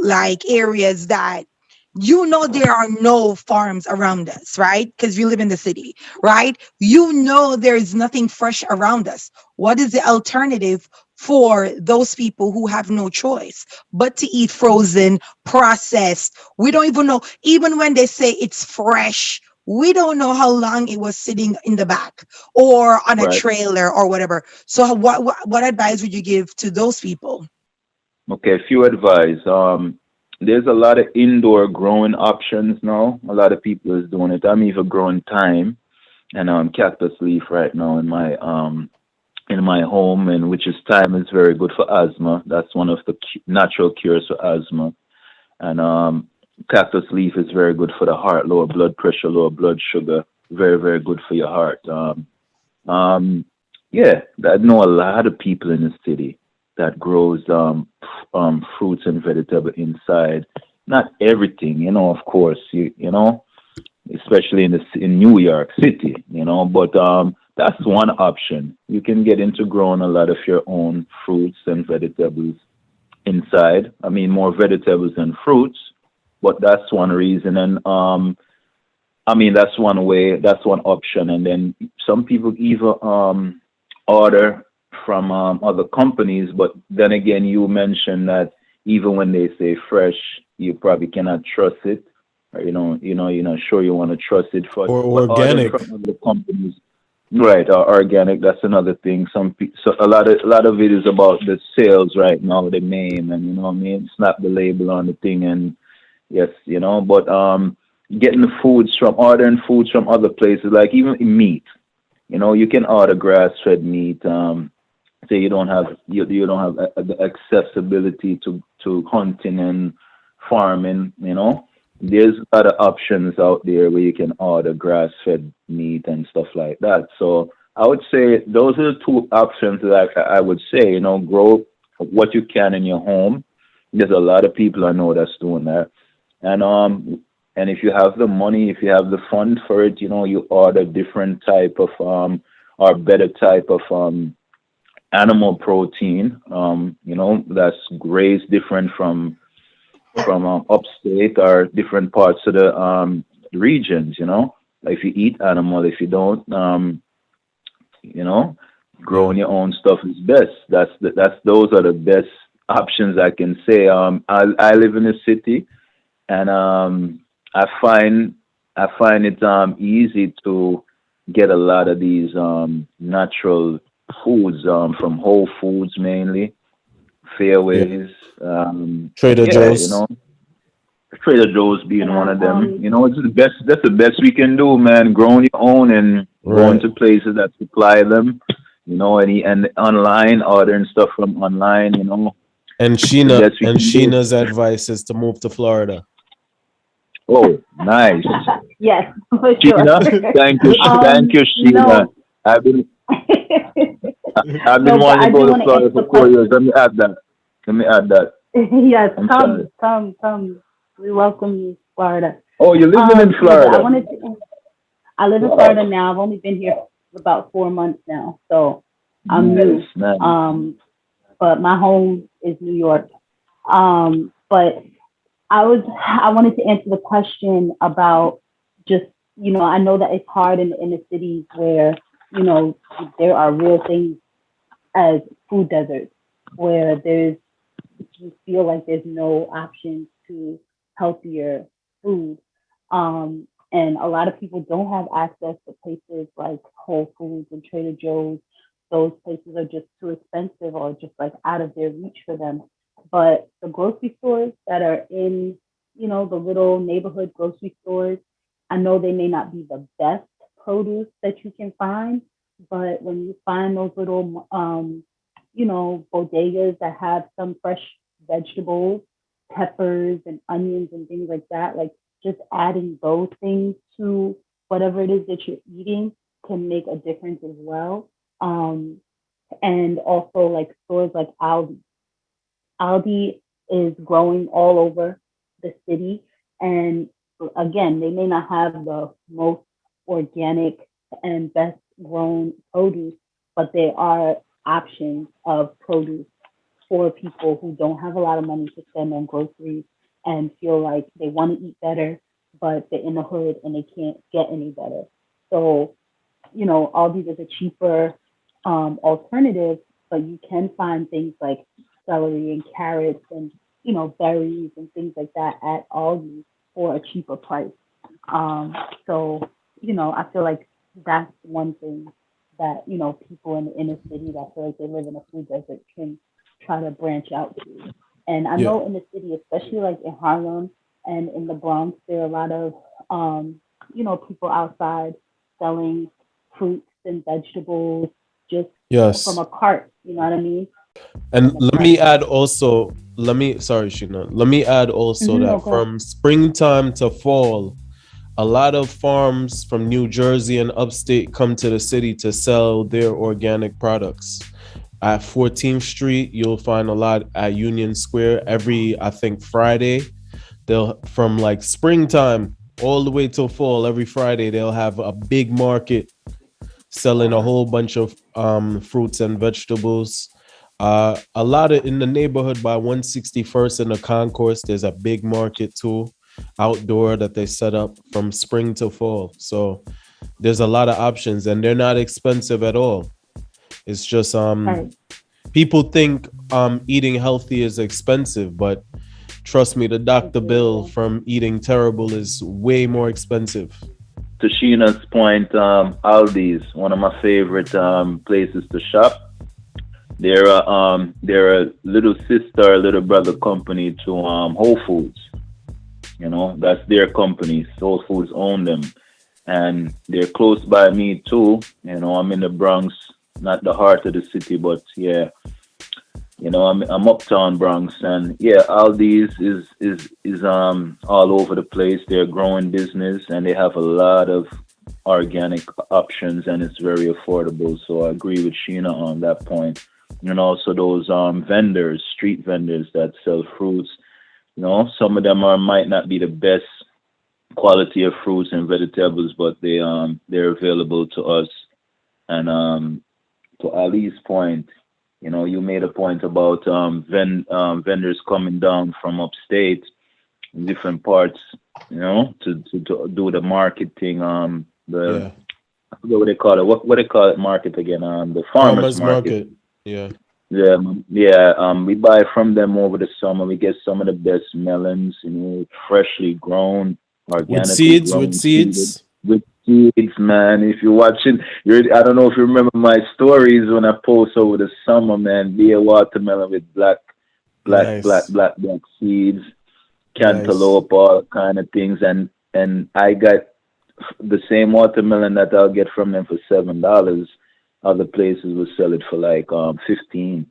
like areas that there are no farms around us, right? Because we live in the city, right? There is nothing fresh around us. What is the alternative for those people who have no choice but to eat frozen, processed? We don't even know, even when they say it's fresh, we don't know how long it was sitting in the back or on a trailer or whatever. So what advice would you give to those people? Okay, few advice. There's a lot of indoor growing options now. A lot of people is doing it. I'm even growing thyme and cactus leaf right now in my home, and which is thyme is very good for asthma. That's one of the natural cures for asthma. And cactus leaf is very good for the heart, lower blood pressure, lower blood sugar. Very, very good for your heart. I know a lot of people in the city that grows fruits and vegetables inside. Not everything, of course, especially in New York City, but that's one option. You can get into growing a lot of your own fruits and vegetables inside. I mean, more vegetables than fruits, but that's one reason. And that's one way, that's one option. And then some people even order from other companies, but then again, you mentioned that even when they say fresh, you probably cannot trust it, or you're not sure you want to trust it for or organic from other companies, right? Or organic, that's another thing. So a lot of it is about the sales right now, the name, and slap the label on the thing, and yes, but getting ordering foods from other places, like even meat, you can order grass-fed meat. Say you don't have the accessibility to hunting and farming, there's a lot of options out there where you can order grass-fed meat and stuff like that. So I would say those are the two options that I would say, grow what you can in your home. There's a lot of people I know that's doing that. And if you have the money, if you have the fund for it, you order different type of or better type of animal protein, that's raised different from upstate or different parts of the regions. Like if you eat animal, if you don't, growing your own stuff is best. Those are the best options I can say. I live in a city, and I find it easy to get a lot of these natural foods from Whole Foods mainly, Fairways, Trader Joe's. Trader Joe's being one of them. It's the best. That's the best we can do, man. Growing your own and going to places that supply them. And online, ordering stuff from online. And Sheena's advice is to move to Florida. Oh, nice. Yes, for Sheena, sure. thank you, Sheena. I've been wanting to go to Florida for 4 years. Let me add that. Yes, come. We welcome you, Florida. Oh, you're living in Florida. I live in Florida now. I've only been here about 4 months now, so I'm new. But my home is New York. But I wanted to answer the question about just, I know that it's hard in the inner cities where, there are real things as food deserts, where you feel like there's no option to healthier food. And a lot of people don't have access to places like Whole Foods and Trader Joe's. Those places are just too expensive or just like out of their reach for them. But the grocery stores that are in, the little neighborhood grocery stores, I know they may not be the best produce that you can find, but when you find those little, bodegas that have some fresh vegetables, peppers and onions and things like that, like just adding those things to whatever it is that you're eating can make a difference as well. And also like stores like Aldi. Aldi is growing all over the city. And again, they may not have the most organic and best grown produce, but there are options of produce for people who don't have a lot of money to spend on groceries and feel like they want to eat better, but they're in the hood and they can't get any better. So, Aldi is a cheaper alternative, but you can find things like celery and carrots and, berries and things like that at Aldi for a cheaper price. So, I feel like that's one thing that, people in the inner city that feel like they live in a food desert can try to branch out to. And I know in the city, especially like in Harlem and in the Bronx, there are a lot of, people outside selling fruits and vegetables just from a cart, you know what I mean? And let me add also, sorry, Sheena, let me add also that from springtime to fall, a lot of farms from New Jersey and upstate come to the city to sell their organic products. At 14th Street, you'll find a lot at Union Square every, I think, Friday. They'll, from like springtime all the way till fall, every Friday, they'll have a big market selling a whole bunch of fruits and vegetables. A lot of in the neighborhood by 161st and the concourse, there's a big market too, outdoor that they set up from spring to fall. So there's a lot of options and they're not expensive at all. It's just people think eating healthy is expensive, but trust me, the doctor bill from eating terrible is way more expensive. To Sheena's point, Aldi's one of my favorite places to shop. They're a little sister, little brother company to Whole Foods. That's their company. Whole Foods own them, and they're close by me too. I'm in the Bronx, not the heart of the city, but yeah, I'm uptown Bronx, and yeah, Aldi's is all over the place. They're a growing business, and they have a lot of organic options, and it's very affordable. So I agree with Sheena on that point. And also those vendors, street vendors that sell fruits. Some of them might not be the best quality of fruits and vegetables, but they're available to us. And to Ali's point, you made a point about vendors coming down from upstate in different parts, to do the marketing. I forget what they call it. What they call it market again? The farmers market. Yeah. We buy from them over the summer. We get some of the best melons, freshly grown, organic. With seeds, man. If you're watching, I don't know if you remember my stories when I post over the summer, man. Be a watermelon with black seeds, cantaloupe, all kind of things, and I got the same watermelon that I'll get from them for $7. Other places will sell it for like 15.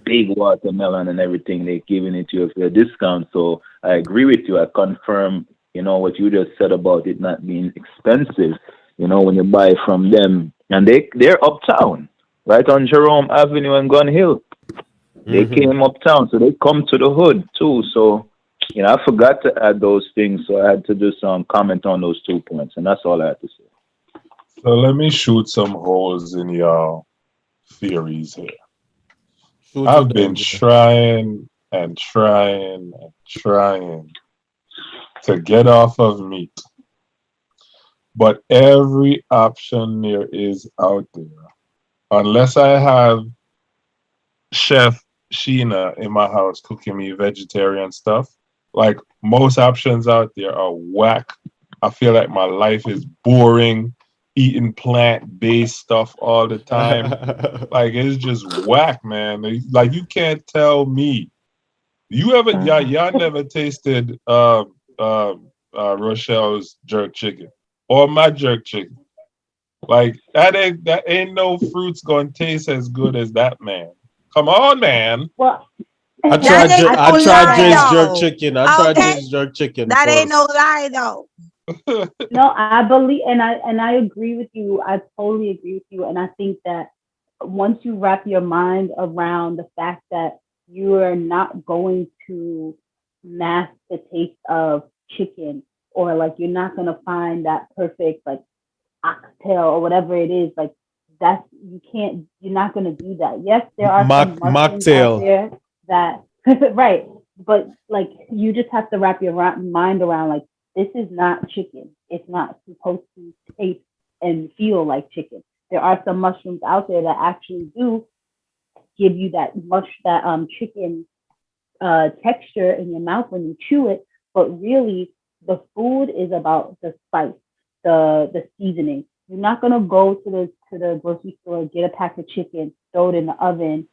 Big watermelon and everything. They're giving it to you for a discount. So I agree with you. I confirm, what you just said about it not being expensive. When you buy from them, and they're uptown, right on Jerome Avenue and Gun Hill. They came uptown, so they come to the hood too. So I forgot to add those things, so I had to just comment on those 2 points, and that's all I had to say. So let me shoot some holes in your theories here. Shoot I've with been them. trying and trying and trying to get off of meat, but every option there is out there, unless I have Chef Sheena in my house cooking me vegetarian stuff. Like most options out there are whack. I feel like my life is boring, eating plant-based stuff all the time. Like it's just whack, man. Like you can't tell me. Y'all never tasted Rochelle's jerk chicken or my jerk chicken. Like that ain't no fruits gonna taste as good as that, man. Come on, man. Well, I That tried ain't no I tried lie Jay's jerk though. chicken. I tried Okay, Jay's jerk chicken that ain't no first. lie though. no, I believe, and I agree with you. I totally agree with you, and I think that once you wrap your mind around the fact that you are not going to mask the taste of chicken, or like you're not going to find that perfect like oxtail or whatever it is, like that's you can't, you're not going to do that. Yes, there are some mushrooms out Mocktail. there that right, but like you just have to wrap your mind around like this is not chicken. It's not supposed to taste and feel like chicken. There are some mushrooms out there that actually do give you that chicken texture in your mouth when you chew it. But really, the food is about the spice, the seasoning. You're not gonna go to the grocery store, get a pack of chicken, throw it in the oven,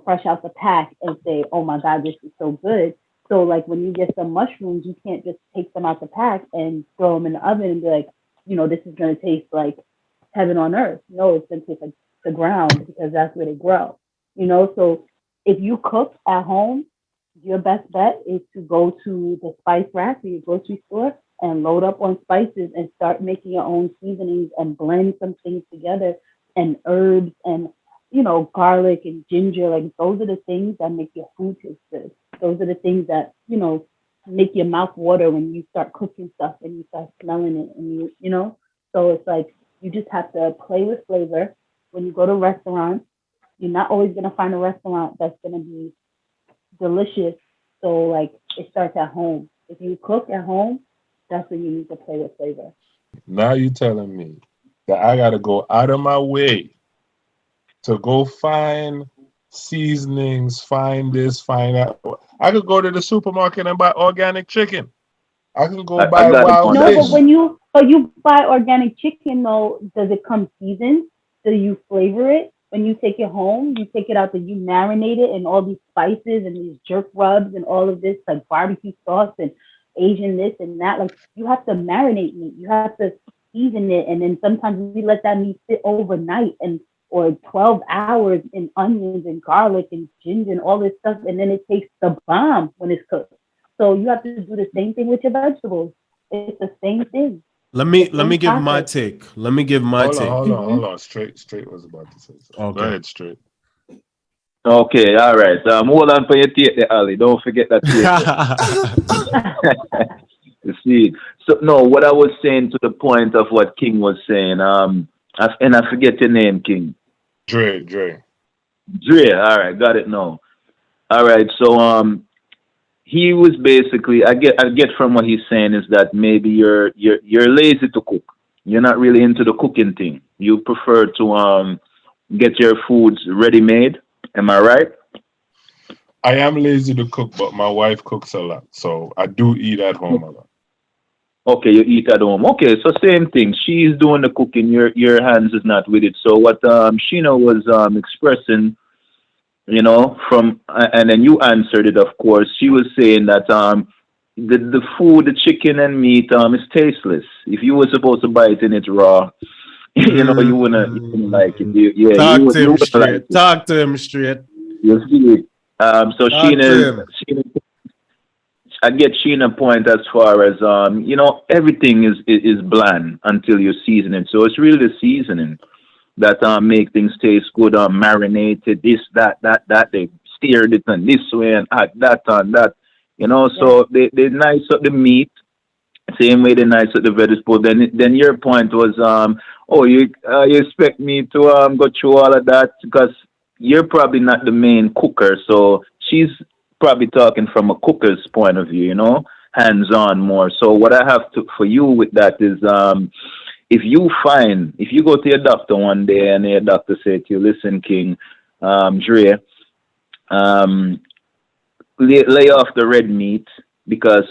fresh out the pack, and say, "Oh my God, this is so good." So like when you get some mushrooms, you can't just take them out the pack and throw them in the oven and be like, this is gonna taste like heaven on earth. No, it's gonna taste like the ground because that's where they grow. So if you cook at home, your best bet is to go to the spice rack or your grocery store and load up on spices and start making your own seasonings and blend some things together and herbs and garlic and ginger. Like those are the things that make your food taste good. Those are the things that make your mouth water when you start cooking stuff and you start smelling it, and so it's like you just have to play with flavor. When you go to restaurants, you're not always going to find a restaurant that's going to be delicious. So like it starts at home. If you cook at home, that's when you need to play with flavor. Now you telling me that I gotta go out of my way to go find seasonings, find this, find that. I could go to the supermarket and buy organic chicken. I can go I buy got it wild on No, that but fish. one. when you buy organic chicken though, does it come seasoned? Do you flavor it? When you take it home, you take it out and you marinate it in all these spices and these jerk rubs and all of this like barbecue sauce and Asian this and that. Like you have to marinate meat. You have to season it, and then sometimes we let that meat sit overnight and or 12 hours in onions and garlic and ginger and all this stuff, and then it tastes the bomb when it's cooked. So you have to do the same thing with your vegetables. It's the same thing. Let The me let me same give my process. take. Let me give my Hold on, take. hold on, Mm-hmm. hold on. Straight was about to say something. Go Okay. ahead, Straight. Okay, all right. Hold on for your tape there, Ali. Don't forget that tape there. You see. So no, what I was saying to the point of what King was saying, and I forget your name, King. Dre. Dre, all right, got it now. All right, so he was basically I get from what he's saying is that maybe you're lazy to cook. You're not really into the cooking thing. You prefer to get your foods ready made. Am I right? I am lazy to cook, but my wife cooks a lot, so I do eat at home a lot. Okay, you eat at home. Okay, so same thing. She's doing the cooking. Your hands is not with it. So what Sheena was expressing, from and then you answered it. Of course, she was saying that the food, the chicken and meat is tasteless. If you were supposed to buy it in it raw, you wouldn't like it. Talk to You him wouldn't like straight. it. Talk to him straight. You see. So Talk to him. I get Sheena point as far as everything is bland until you season it. So it's really the seasoning that make things taste good. Marinated this, that. They steered it and this way and add that and that. Yeah. So they nice up the meat Same way the nights with the vegetable. Then your point was, oh, you expect me to go through all of that because you're probably not the main cooker. So she's probably talking from a cooker's point of view, hands on more. So what I have to for you with that is, if you go to your doctor one day and your doctor say to you, listen, King, Dre, lay off the red meat because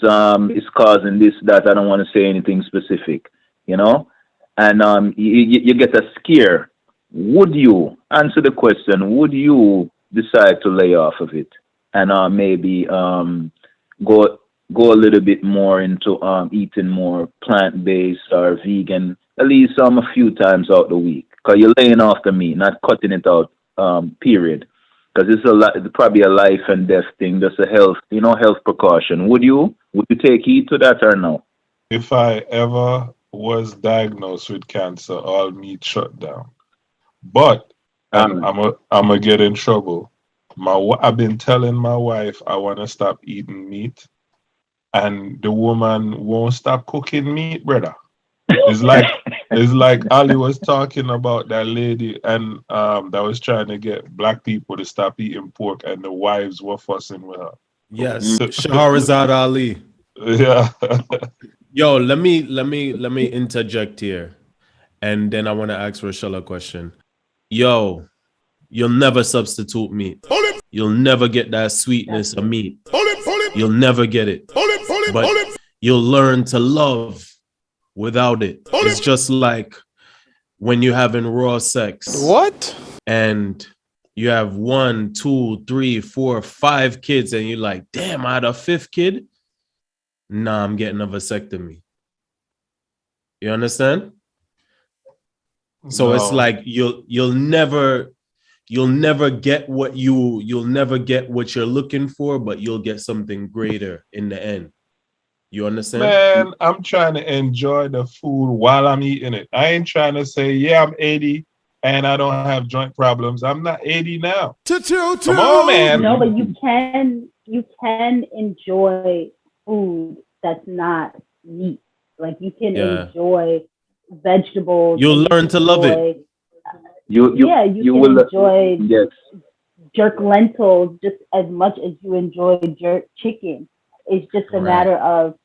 it's causing this, that. I don't want to say anything specific, and you get a scare. Would you answer the question? Would you decide to lay off of it and maybe go a little bit more into eating more plant-based or vegan at least a few times out the week? Because you're laying off the meat, not cutting it out. Period. Because it's probably a life and death thing. Just a health precaution. Would you take heed to that or no? If I ever was diagnosed with cancer, all meat shut down. But I'm gonna get in trouble. I've been telling my wife I want to stop eating meat, and the woman won't stop cooking meat, brother. It's like Ali was talking about that lady and that was trying to get black people to stop eating pork, and the wives were fussing with her. Yes, Shahrazad Ali. Yeah. Yo, let me interject here, and then I want to ask Rochelle a question. Yo, you'll never substitute meat. You'll never get that sweetness of meat. You'll never get it. But you'll learn to love without it. It's just like when you're having raw sex. What? And you have 1, 2, 3, 4, 5 kids, and you're like, damn, I had a 5th kid. Nah, I'm getting a vasectomy. You understand? So it's like you'll never get what you'll never get what you're looking for, but you'll get something greater in the end. You understand? Man, I'm trying to enjoy the food while I'm eating it. I ain't trying to say, yeah, I'm 80 and I don't have joint problems. I'm not 80 now. Come on, man. No, but you can enjoy food that's not meat. Like you can enjoy vegetables. You'll learn to love it. You will enjoy jerk lentils just as much as you enjoy jerk chicken. It's just a matter of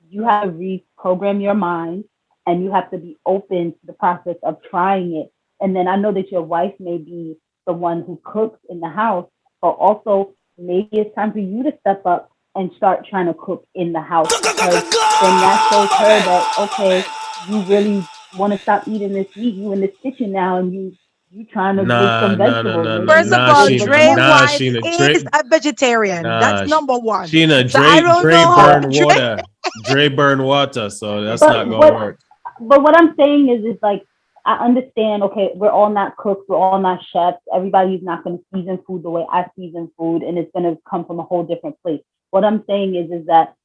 you have to reprogram your mind and you have to be open to the process of trying it. And then I know that your wife may be the one who cooks in the house, but also maybe it's time for you to step up and start trying to cook in the house, because then that shows her that, okay, you really want to stop eating this meat. You in this kitchen now and you trying to get some vegetables. First of all, Dre wife is a vegetarian. That's number one. Sheena, Dre burn water, so that's not gonna work. But what I'm saying is like, I understand, okay, we're all not cooks, we're all not chefs. Everybody's not going to season food the way I season food, and it's going to come from a whole different place. What I'm saying is that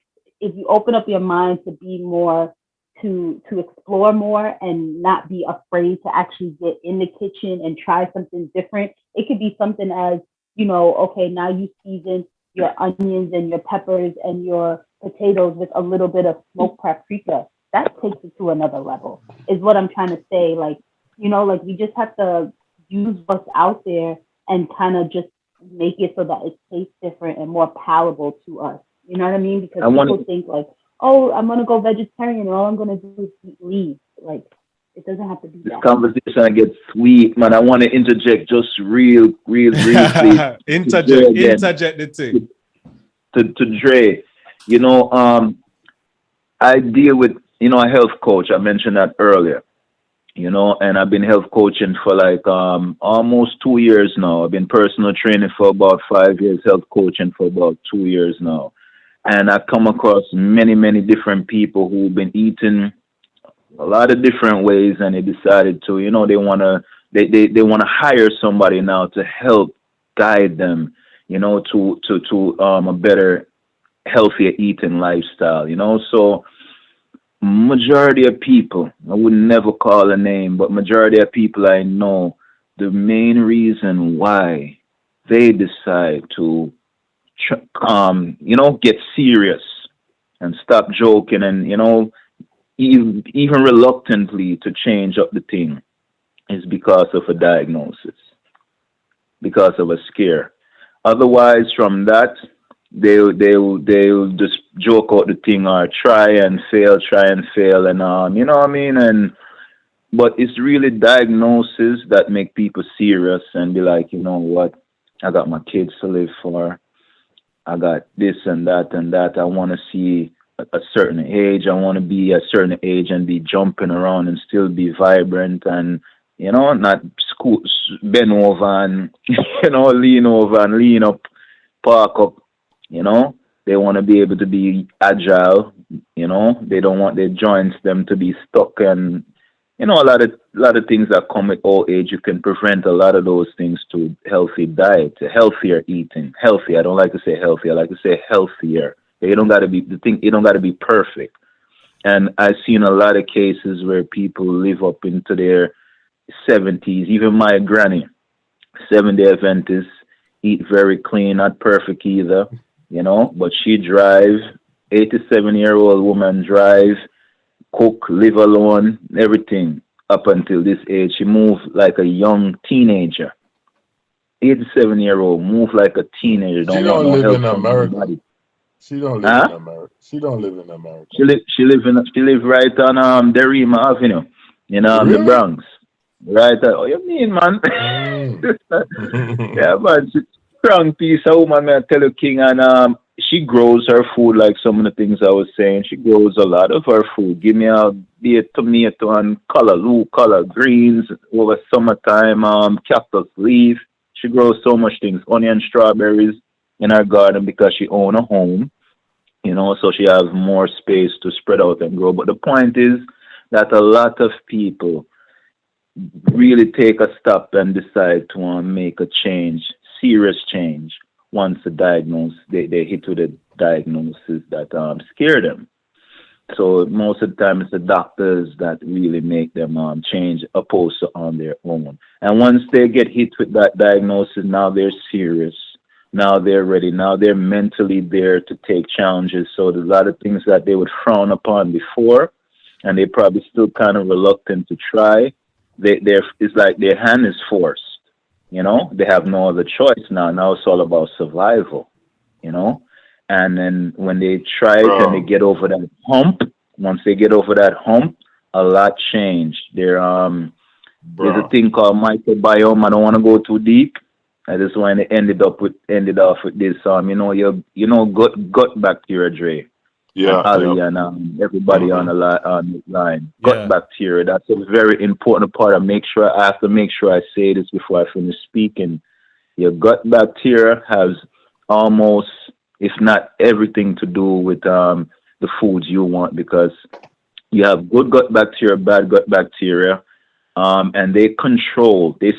if you open up your mind to be more, to explore more and not be afraid to actually get in the kitchen and try something different, it could be something as, okay, now you season your onions and your peppers and your potatoes with a little bit of smoked paprika. That takes it to another level, is what I'm trying to say. Like, like we just have to use what's out there and kind of just make it so that it tastes different and more palatable to us. You know what I mean? Because people think like, oh, I'm going to go vegetarian and all I'm going to do is eat leaves. Like, it doesn't have to be this that. Conversation gets sweet, man. I want to interject just real briefly. Interject the thing. To Dre, I deal with, a health coach. I mentioned that earlier, and I've been health coaching for like almost 2 years now. I've been personal training for about 5 years, health coaching for about 2 years now. And I've come across many, many different people who've been eating a lot of different ways, and they decided to, they want to hire somebody now to help guide them, to a better, healthier eating lifestyle, So majority of people, I would never call a name, but majority of people I know, the main reason why they decide to, get serious and stop joking and, even reluctantly to change up the thing is because of a diagnosis, because of a scare. Otherwise, from that, they'll just joke out the thing or try and fail, and you know what I mean? But it's really diagnoses that make people serious and be like, you know what, I got my kids to live for. I got this and that. I want to see a certain age. I want to be a certain age and be jumping around and still be vibrant and, not bend over and, lean over and lean up, park up, They want to be able to be agile, They don't want their joints, them to be stuck and, a lot of things that come with old age. You can prevent a lot of those things to healthy diet, healthier eating. Healthy. I don't like to say healthy. I like to say healthier. It don't got to be perfect. And I've seen a lot of cases where people live up into their 70s. Even my granny, 7-day Adventist, eat very clean, not perfect either, but she drives. 87-year-old woman drive, cook, live alone, everything up until this age. She moved like a young teenager. 87-year-old moved like a teenager. She don't live in America. She don't live in America. She don't live in America. She live right on Derima Avenue in Really? the Bronx. Right. Oh, you mean, man? Yeah, man. She's a strong piece of woman, man. I tell you, King, and she grows her food like some of the things I was saying. She grows a lot of her food. Give me a tomato and color greens over summertime, cactus leaf. She grows so much things, onion, strawberries in her garden because she own a home, so she has more space to spread out and grow. But the point is that a lot of people really take a stop and decide to make a change, serious change, once they hit with a diagnosis that scare them. So most of the time it's the doctors that really make them change opposed to on their own. And once they get hit with that diagnosis, now they're serious. Now they're ready. Now they're mentally there to take challenges. So there's a lot of things that they would frown upon before, and they probably still kind of reluctant to try. It's like their hand is forced. They have no other choice now. Now it's all about survival. And then when they try it and they get over that hump, once they get over that hump, a lot changed. There's a thing called microbiome. I don't want to go too deep. I just want to ended off with this. Gut bacteria, Dre. Yeah, Ali and everybody on the line. Gut bacteria. That's a very important part. I have to make sure I say this before I finish speaking. Your gut bacteria has almost, if not everything, to do with the foods you want, because you have good gut bacteria, bad gut bacteria, and they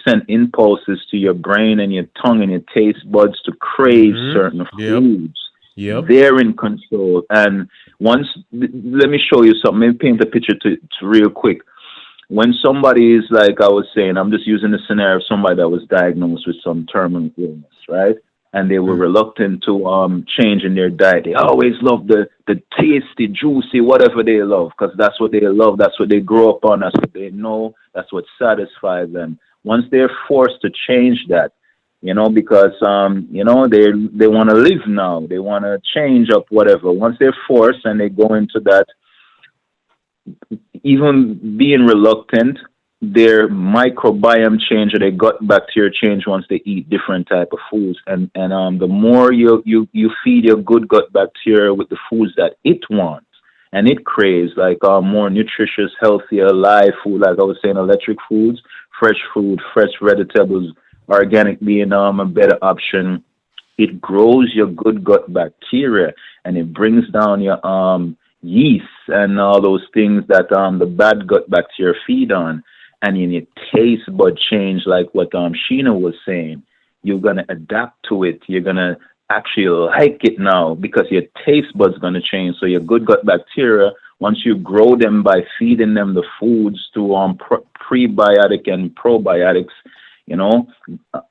send impulses to your brain and your tongue and your taste buds to crave certain foods. Yep. They're in control. And let me show you something. Let me paint a picture to real quick. When somebody is, like I was saying, I'm just using the scenario of somebody that was diagnosed with some terminal illness, right? And they were reluctant to change in their diet. They always love the tasty, juicy, whatever they love, because that's what they love. That's what they grow up on. That's what they know. That's what satisfies them. Once they're forced to change that, because they want to live now. They want to change up whatever. Once they're forced and they go into that, even being reluctant, their microbiome change or their gut bacteria change once they eat different type of foods. And the more you feed your good gut bacteria with the foods that it wants and it craves, like more nutritious, healthier, live food, like I was saying, electric foods, fresh food, fresh vegetables, organic being a better option. It grows your good gut bacteria and it brings down your yeast and all those things that the bad gut bacteria feed on. And in your taste bud change, like what Sheena was saying, you're gonna adapt to it. You're gonna actually like it now because your taste bud's gonna change. So your good gut bacteria, once you grow them by feeding them the foods through prebiotic and probiotics,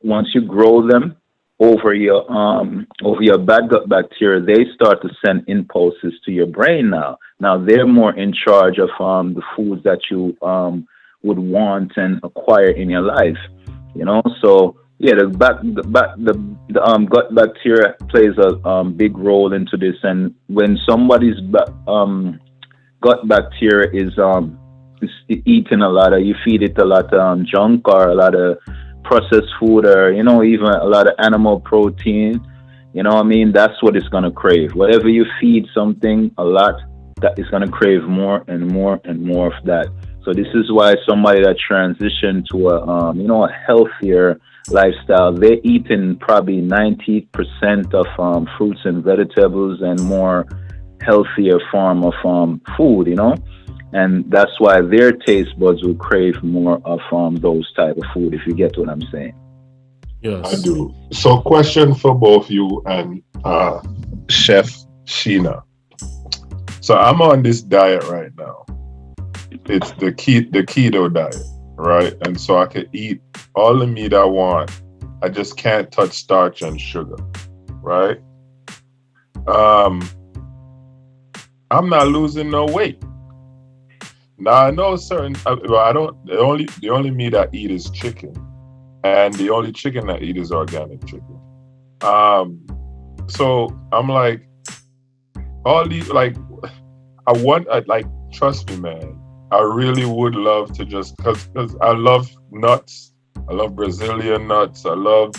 once you grow them over your bad gut bacteria, they start to send impulses to your brain now. Now they're more in charge of the foods that you would want and acquire in your life. So yeah, the gut bacteria plays a big role into this. And when somebody's gut bacteria is eating a lot of, you feed it a lot of junk or a lot of processed food, or even a lot of animal protein, that's what it's going to crave. Whatever you feed something a lot, that is going to crave more and more and more of that. So this is why somebody that transitioned to a healthier lifestyle, they're eating probably 90% of fruits and vegetables and more healthier form of food, and that's why their taste buds will crave more of those type of food, if you get what I'm saying. Yes, I do. So question for both you and Chef Sheena. So I'm on this diet right now. It's the keto diet, right? And so I could eat all the meat I want. I just can't touch starch and sugar, right? I'm not losing no weight. Now I know the only meat I eat is chicken, and the only chicken I eat is organic chicken. So I'm like, all these, like, trust me, man, I really would love to just, cause I love nuts. I love Brazilian nuts. I love,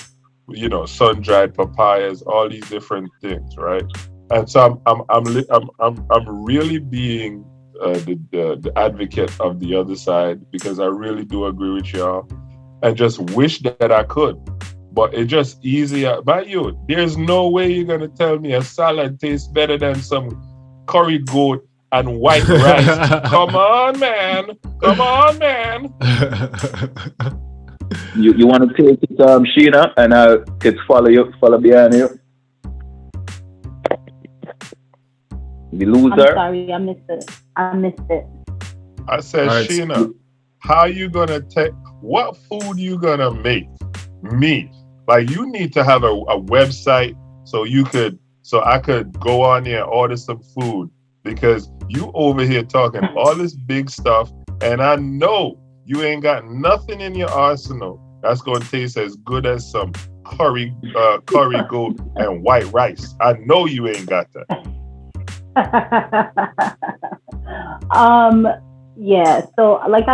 sun-dried papayas, all these different things, right? And so I'm really being the advocate of the other side, because I really do agree with y'all, and just wish that I could. But it's just easier. But there's no way you're gonna tell me a salad tastes better than some curry goat and white rice. Come on, man. You want to take it, Sheena, and I could follow behind you. The loser. I'm sorry, I missed it. I said, right. Sheena, how you gonna what food you gonna make? Me. Like, you need to have a website so I could go on there and order some food, because you over here talking all this big stuff, and I know you ain't got nothing in your arsenal that's gonna taste as good as some curry goat and white rice. I know you ain't got that. Yeah, so like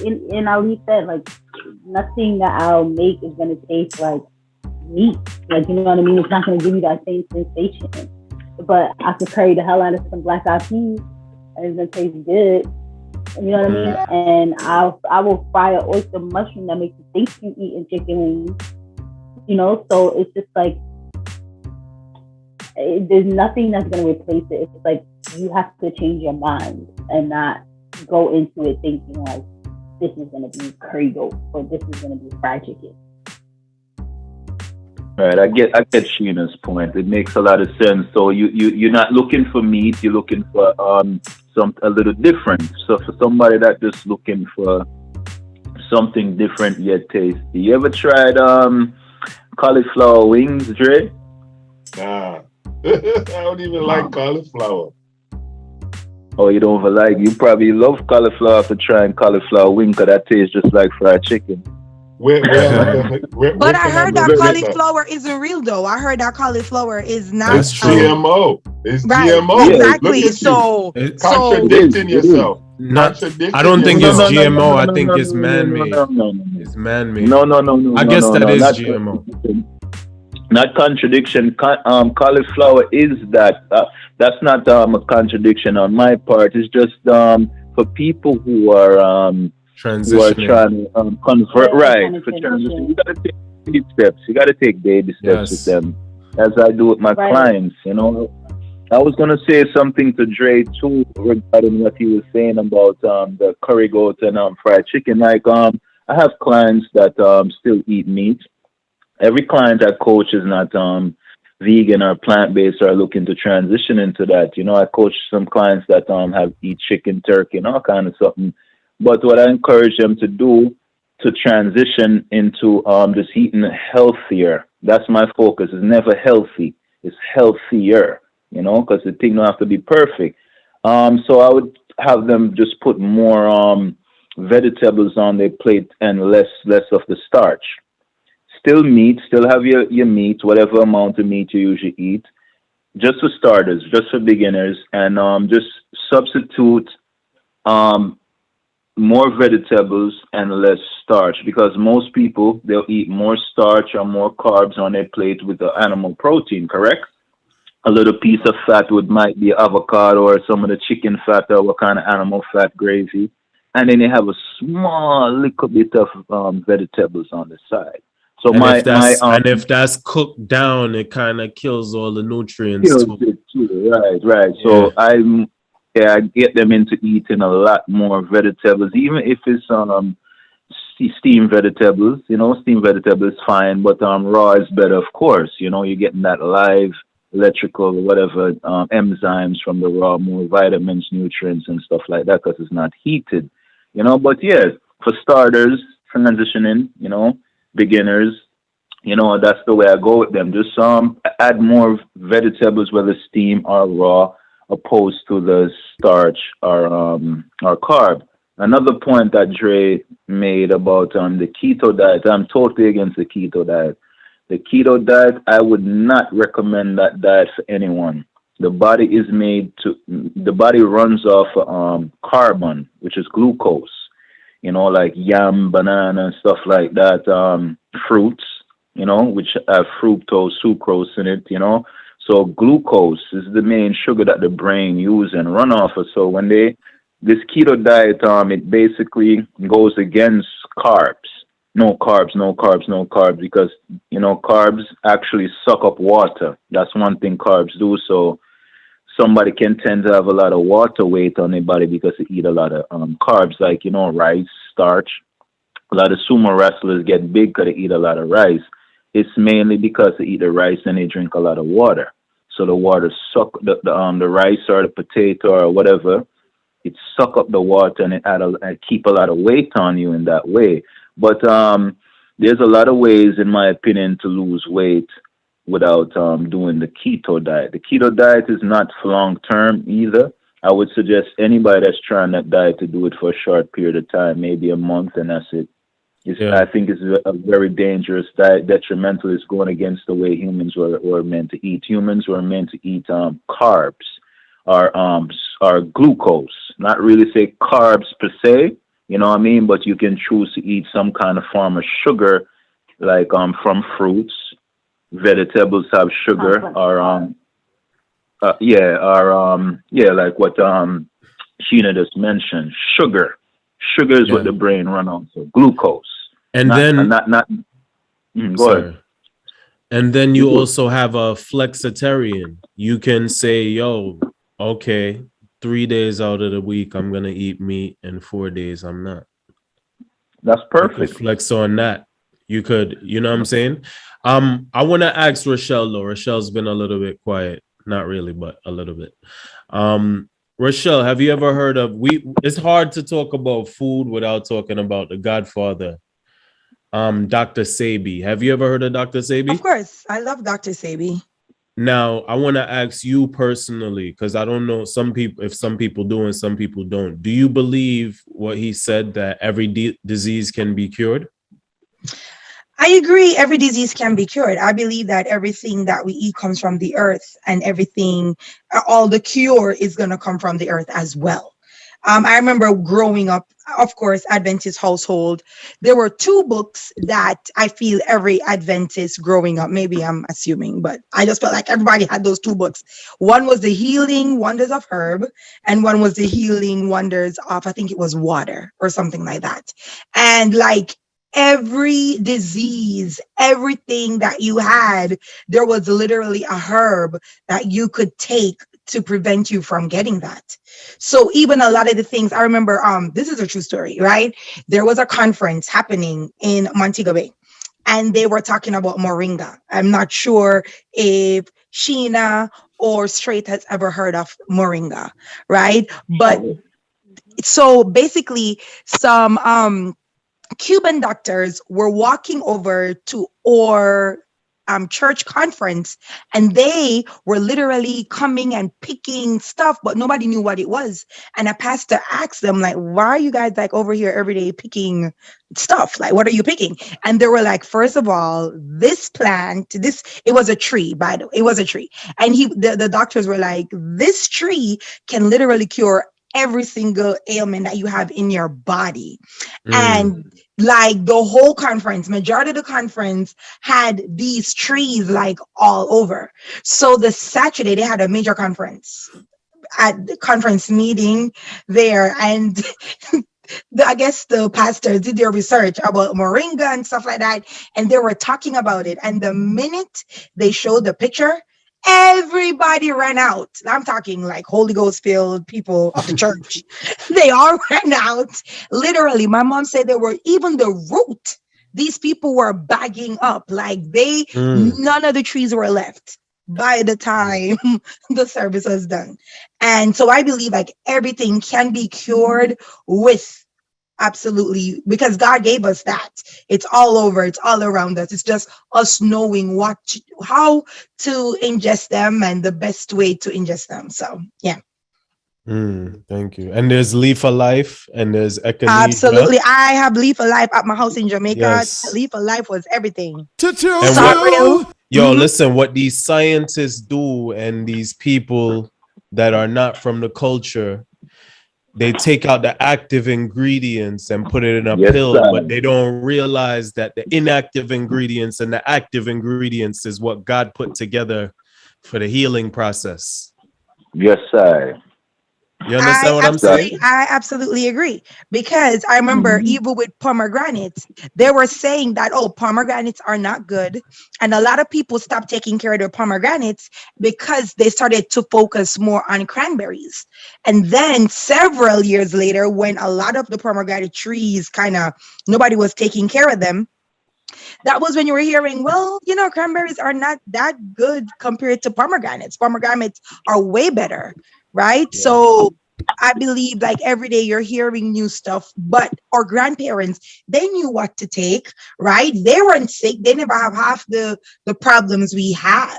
in Ali said, like, nothing that I'll make is gonna taste like meat. Like, you know what I mean? It's not gonna give you that same sensation. But I could curry the hell out of some black eyed peas and it's gonna taste good. You know what I mean? And I will fry an oyster mushroom that makes you think you eating chicken wings. So it's just like, there's nothing that's going to replace it. It's like, you have to change your mind and not go into it thinking like, this is going to be curry goat or this is going to be fried chicken. Right, I get Sheena's point. It makes a lot of sense. So you're not looking for meat. You're looking for a little different. So for somebody that just looking for something different yet tasty. You ever tried cauliflower wings, Dre? Nah. I don't even like cauliflower. Oh, you don't even like? You probably love cauliflower for trying cauliflower wing, because that tastes just like fried chicken. But I heard that cauliflower isn't real, though. I heard that cauliflower is not. It's GMO. It's right. GMO. Exactly. So contradicting yourself. I don't think it's GMO. I think it's man-made. It's man-made. No. I guess that is GMO. Not contradiction. Cauliflower is that. That's not a contradiction on my part. It's just for people who are trying to convert. Right. For transition, you got to take baby steps. You got to take baby steps with them, as I do with my clients. I was gonna say something to Dre too regarding what he was saying about the curry goat and fried chicken. Like I have clients that still eat meat. Every client I coach is not vegan or plant-based or looking to transition into that. I coach some clients that have eat chicken, turkey, and all kind of something. But what I encourage them to do to transition into just eating healthier. That's my focus. It's never healthy. It's healthier, because the thing don't have to be perfect. So I would have them just put more vegetables on their plate and less of the starch. Still meat, still have your meat, whatever amount of meat you usually eat. Just for starters, just for beginners, and just substitute more vegetables and less starch, because most people, they'll eat more starch or more carbs on their plate with the animal protein, correct? A little piece of fat might be avocado or some of the chicken fat or what kind of animal fat, gravy, and then they have a small little bit of vegetables on the side. So and if that's cooked down, it kind of kills all the nutrients too. Right. Yeah. So I get them into eating a lot more vegetables, even if it's steamed vegetables. Steamed vegetables is fine, but raw is better, of course. You're getting that live electrical, whatever, enzymes from the raw, more vitamins, nutrients, and stuff like that, because it's not heated. But yeah, for starters, transitioning, beginners, that's the way I go with them. Just add more vegetables, whether steam or raw, opposed to the starch or carb. Another point that Dre made about the keto diet, I'm totally against the keto diet. The keto diet, I would not recommend that diet for anyone. The body runs off carbon, which is glucose, like yam, banana, stuff like that, fruits, which have fructose, sucrose in it, So glucose is the main sugar that the brain uses and run off of. So when this keto diet, it basically goes against carbs. No carbs, because, carbs actually suck up water. That's one thing carbs do. So somebody can tend to have a lot of water weight on their body because they eat a lot of carbs, like, rice, starch. A lot of sumo wrestlers get big because they eat a lot of rice. It's mainly because they eat the rice and they drink a lot of water. So the water suck the rice or the potato or whatever. It suck up the water and it keep a lot of weight on you in that way. But there's a lot of ways, in my opinion, to lose weight without doing the keto diet. The keto diet is not for long term either. I would suggest anybody that's trying that diet to do it for a short period of time, maybe a month, and that's it. I think it's a very dangerous diet, detrimental. It's going against the way humans were meant to eat. Humans were meant to eat carbs or glucose, not really say carbs per se, but you can choose to eat some kind of form of sugar, like from fruits. Vegetables have sugar, or like what Sheena just mentioned. Sugar is what the brain run on. So glucose. And go ahead. And then you also have a flexitarian. You can say, yo, okay, 3 days out of the week I'm gonna eat meat, and 4 days I'm not. That's perfect. You could flex on that. You could, you know what I'm saying? I want to ask Rochelle though. Rochelle's been a little bit quiet. Not really, but a little bit. Rochelle, have you ever heard of it's hard to talk about food without talking about the Godfather, Dr. Sebi. Have you ever heard of Dr. Sebi? Of course. I love Dr. Sebi. Now, I want to ask you personally, because I don't know some people do and some people don't. Do you believe what he said, that every disease can be cured? I agree. Every disease can be cured. I believe that everything that we eat comes from the earth, and everything, all the cure is going to come from the earth as well. I remember growing up, of course, Adventist household. There were two books that I feel every Adventist growing up, maybe I'm assuming, but I just felt like everybody had those two books. One was the Healing Wonders of Herb, and one was the Healing Wonders of, I think it was water or something like that. And like every disease, everything that you had, there was literally a herb that you could take to prevent you from getting that. So even a lot of the things, I remember, this is a true story, right? There was a conference happening in Montego Bay, and they were talking about moringa. I'm not sure if Sheena or Strait has ever heard of moringa, right? But so basically some Cuban doctors were walking over to our church conference, and they were literally coming and picking stuff, but nobody knew what it was. And a pastor asked them, like, why are you guys like over here every day picking stuff? Like, what are you picking? And they were like, first of all, this plant, it was a tree, by the way, it was a tree. And the doctors were like, this tree can literally cure every single ailment that you have in your body. And like the whole conference, majority of the conference had these trees like all over. So the Saturday they had a major conference at the conference meeting there, and I guess the pastors did their research about moringa and stuff like that, and they were talking about it. And the minute they showed the picture, everybody ran out. I'm talking like Holy Ghost filled people of the church. They all ran out. Literally, my mom said there were even the root. These people were bagging up. Like none of the trees were left by the time the service was done. And so I believe like everything can be cured with absolutely, because God gave us that. It's all over, it's all around us. It's just us knowing how to ingest them and the best way to ingest them. So yeah. Thank you. And there's Leaf of Life and there's Echinacea. Absolutely. I have Leaf of Life at my house in Jamaica. Yes. Leaf of Life was everything. Listen, what these scientists do and these people that are not from the culture, they take out the active ingredients and put it in a pill, but they don't realize that the inactive ingredients and the active ingredients is what God put together for the healing process. Yes, sir. You understand what I'm saying? I absolutely agree, because I remember even with pomegranates, they were saying that, pomegranates are not good. And a lot of people stopped taking care of their pomegranates because they started to focus more on cranberries. And then several years later, when a lot of the pomegranate trees nobody was taking care of them, that was when you were hearing, well, cranberries are not that good compared to pomegranates. Pomegranates are way better. Right. Yeah. So I believe like every day you're hearing new stuff, but our grandparents, they knew what to take. Right. They weren't sick. They never have half the problems we have,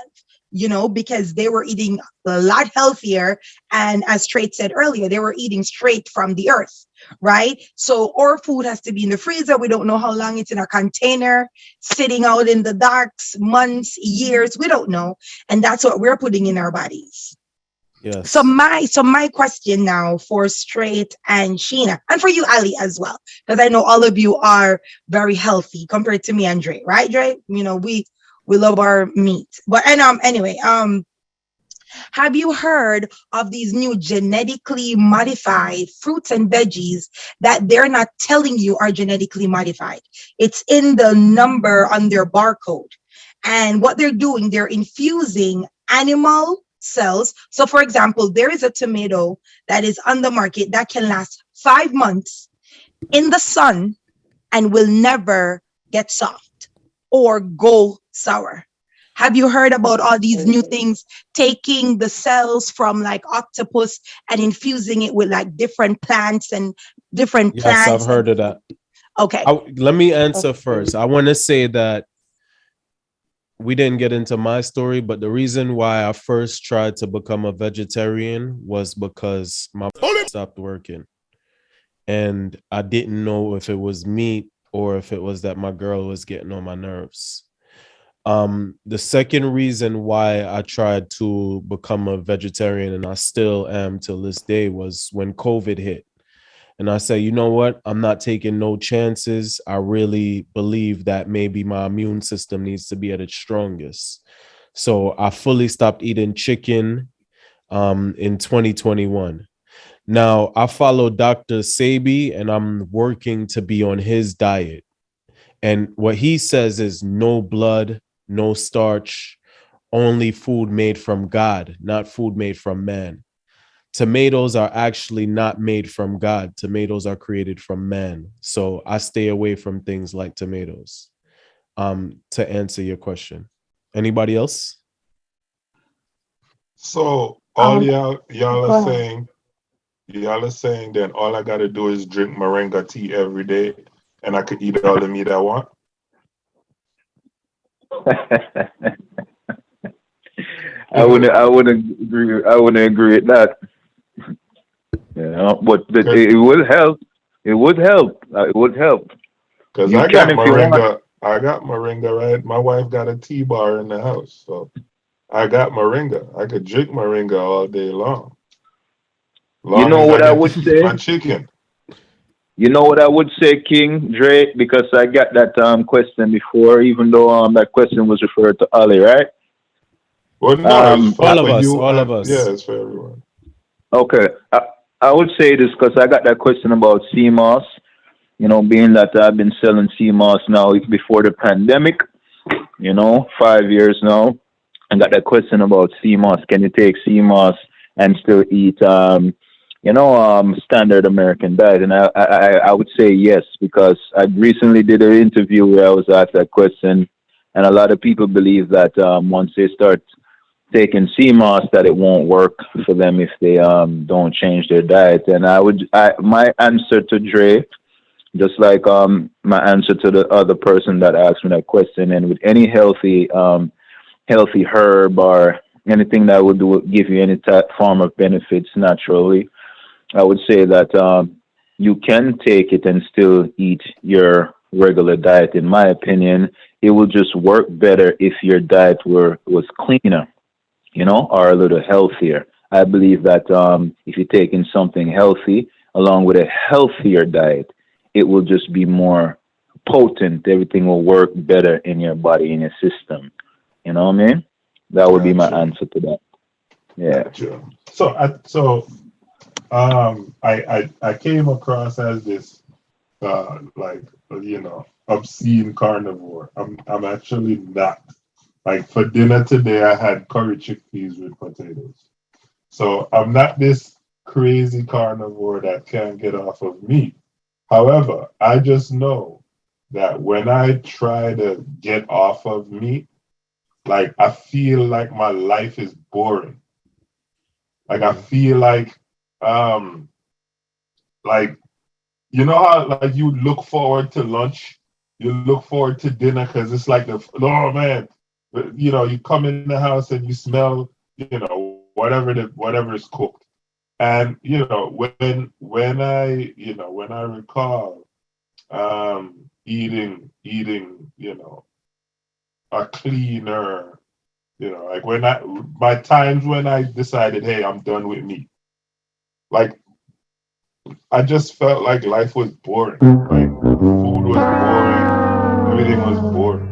because they were eating a lot healthier. And as Strait said earlier, they were eating straight from the earth. Right. So our food has to be in the freezer. We don't know how long it's in a container, sitting out in the darks, months, years. We don't know. And that's what we're putting in our bodies. Yes. So my question now for Strait and Sheena, and for you, Ali, as well, because I know all of you are very healthy compared to me and Dre, right, Dre? We love our meat. But anyway, have you heard of these new genetically modified fruits and veggies that they're not telling you are genetically modified? It's in the number on their barcode. And what they're doing, they're infusing animal cells. So for example, there is a tomato that is on the market that can last 5 months in the sun and will never get soft or go sour. Have you heard about all these new things, taking the cells from like octopus and infusing it with like different plants and different plants? Yes, I've heard of that. Okay. Let me answer first. I want to say that we didn't get into my story, but the reason why I first tried to become a vegetarian was because my stopped working. And I didn't know if it was meat or if it was that my girl was getting on my nerves. The second reason why I tried to become a vegetarian, and I still am till this day, was when COVID hit. And I said, you know what? I'm not taking no chances. I really believe that maybe my immune system needs to be at its strongest. So I fully stopped eating chicken in 2021. Now, I follow Dr. Sebi, and I'm working to be on his diet. And what he says is no blood, no starch, only food made from God, not food made from man. Tomatoes are actually not made from God. Tomatoes are created from man. So I stay away from things like tomatoes. To answer your question. Anybody else? So all y'all are saying then all I gotta do is drink moringa tea every day and I could eat all the meat I want? I wouldn't agree with that. But it would help. It would help. It would help. Because I got moringa. I got moringa, right? My wife got a tea bar in the house, so I got moringa. I could drink moringa all day long. You know what I would say? My chicken. You know what I would say, King Dre, because I got that question before, even though that question was referred to Ali, right? Well, no, it's all of us. Yeah, it's for everyone. Okay, I would say this because I got that question about CMOS. You know, being that I've been selling CMOS now before the pandemic, 5 years now. I got that question about CMOS. Can you take CMOS and still eat, standard American diet? And I would say yes, because I recently did an interview where I was asked that question, and a lot of people believe that once they start taking CMOS, that it won't work for them if they don't change their diet. And my answer to Dre, just like my answer to the other person that asked me that question, and with any healthy herb or anything that would give you any form of benefits naturally, I would say that you can take it and still eat your regular diet. In my opinion, it will just work better if your diet was cleaner, or a little healthier. I believe that if you're taking something healthy along with a healthier diet, it will just be more potent. Everything will work better in your body, in your system. You know what I mean? That would be my answer to that. Yeah. Gotcha. I came across as this obscene carnivore. I'm actually not. Like for dinner today, I had curry chickpeas with potatoes. So I'm not this crazy carnivore that can't get off of meat. However, I just know that when I try to get off of meat, like I feel like my life is boring. Like I feel like how like you look forward to lunch, you look forward to dinner because it's like oh man, you come in the house and you smell whatever is cooked, and when I recall eating a cleaner, like my times when I decided, hey, I'm done with meat, like I just felt like life was boring. Like food was boring, everything was boring.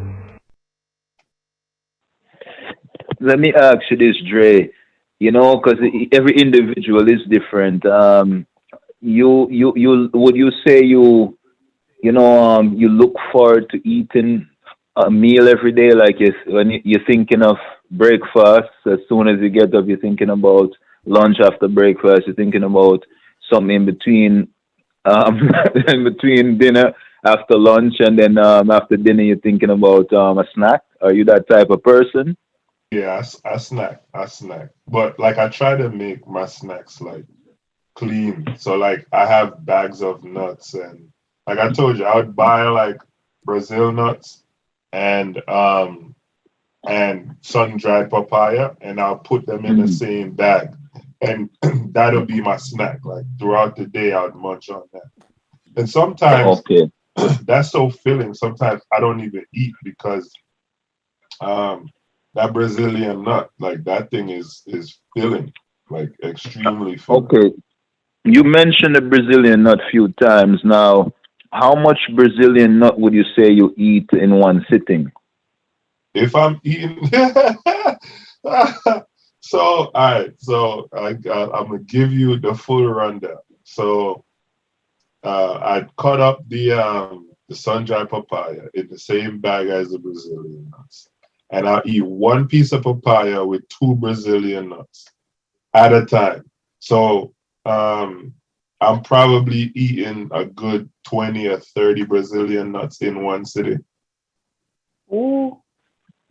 Let me ask you this, Dre. Because every individual is different. You would you say you look forward to eating a meal every day? Like when you're thinking of breakfast, as soon as you get up, you're thinking about lunch after breakfast. You're thinking about something in between, in between dinner after lunch, and then after dinner you're thinking about a snack. Are you that type of person? Yeah, I snack. But like I try to make my snacks like clean. So like I have bags of nuts, and like I told you, I would buy like Brazil nuts and sun-dried papaya, and I'll put them in the same bag. And that'll be my snack. Like throughout the day, I would munch on that. And sometimes that's so filling. Sometimes I don't even eat because that Brazilian nut, like that thing is filling, like extremely filling. Okay. You mentioned the Brazilian nut a few times now. How much Brazilian nut would you say you eat in one sitting? If I'm eating, so all right, so I'm gonna give you the full rundown. So I cut up the sun-dried papaya in the same bag as the Brazilian nuts, and I'll eat one piece of papaya with 2 Brazilian nuts at a time. So I'm probably eating a good 20 or 30 Brazilian nuts in one sitting. Ooh.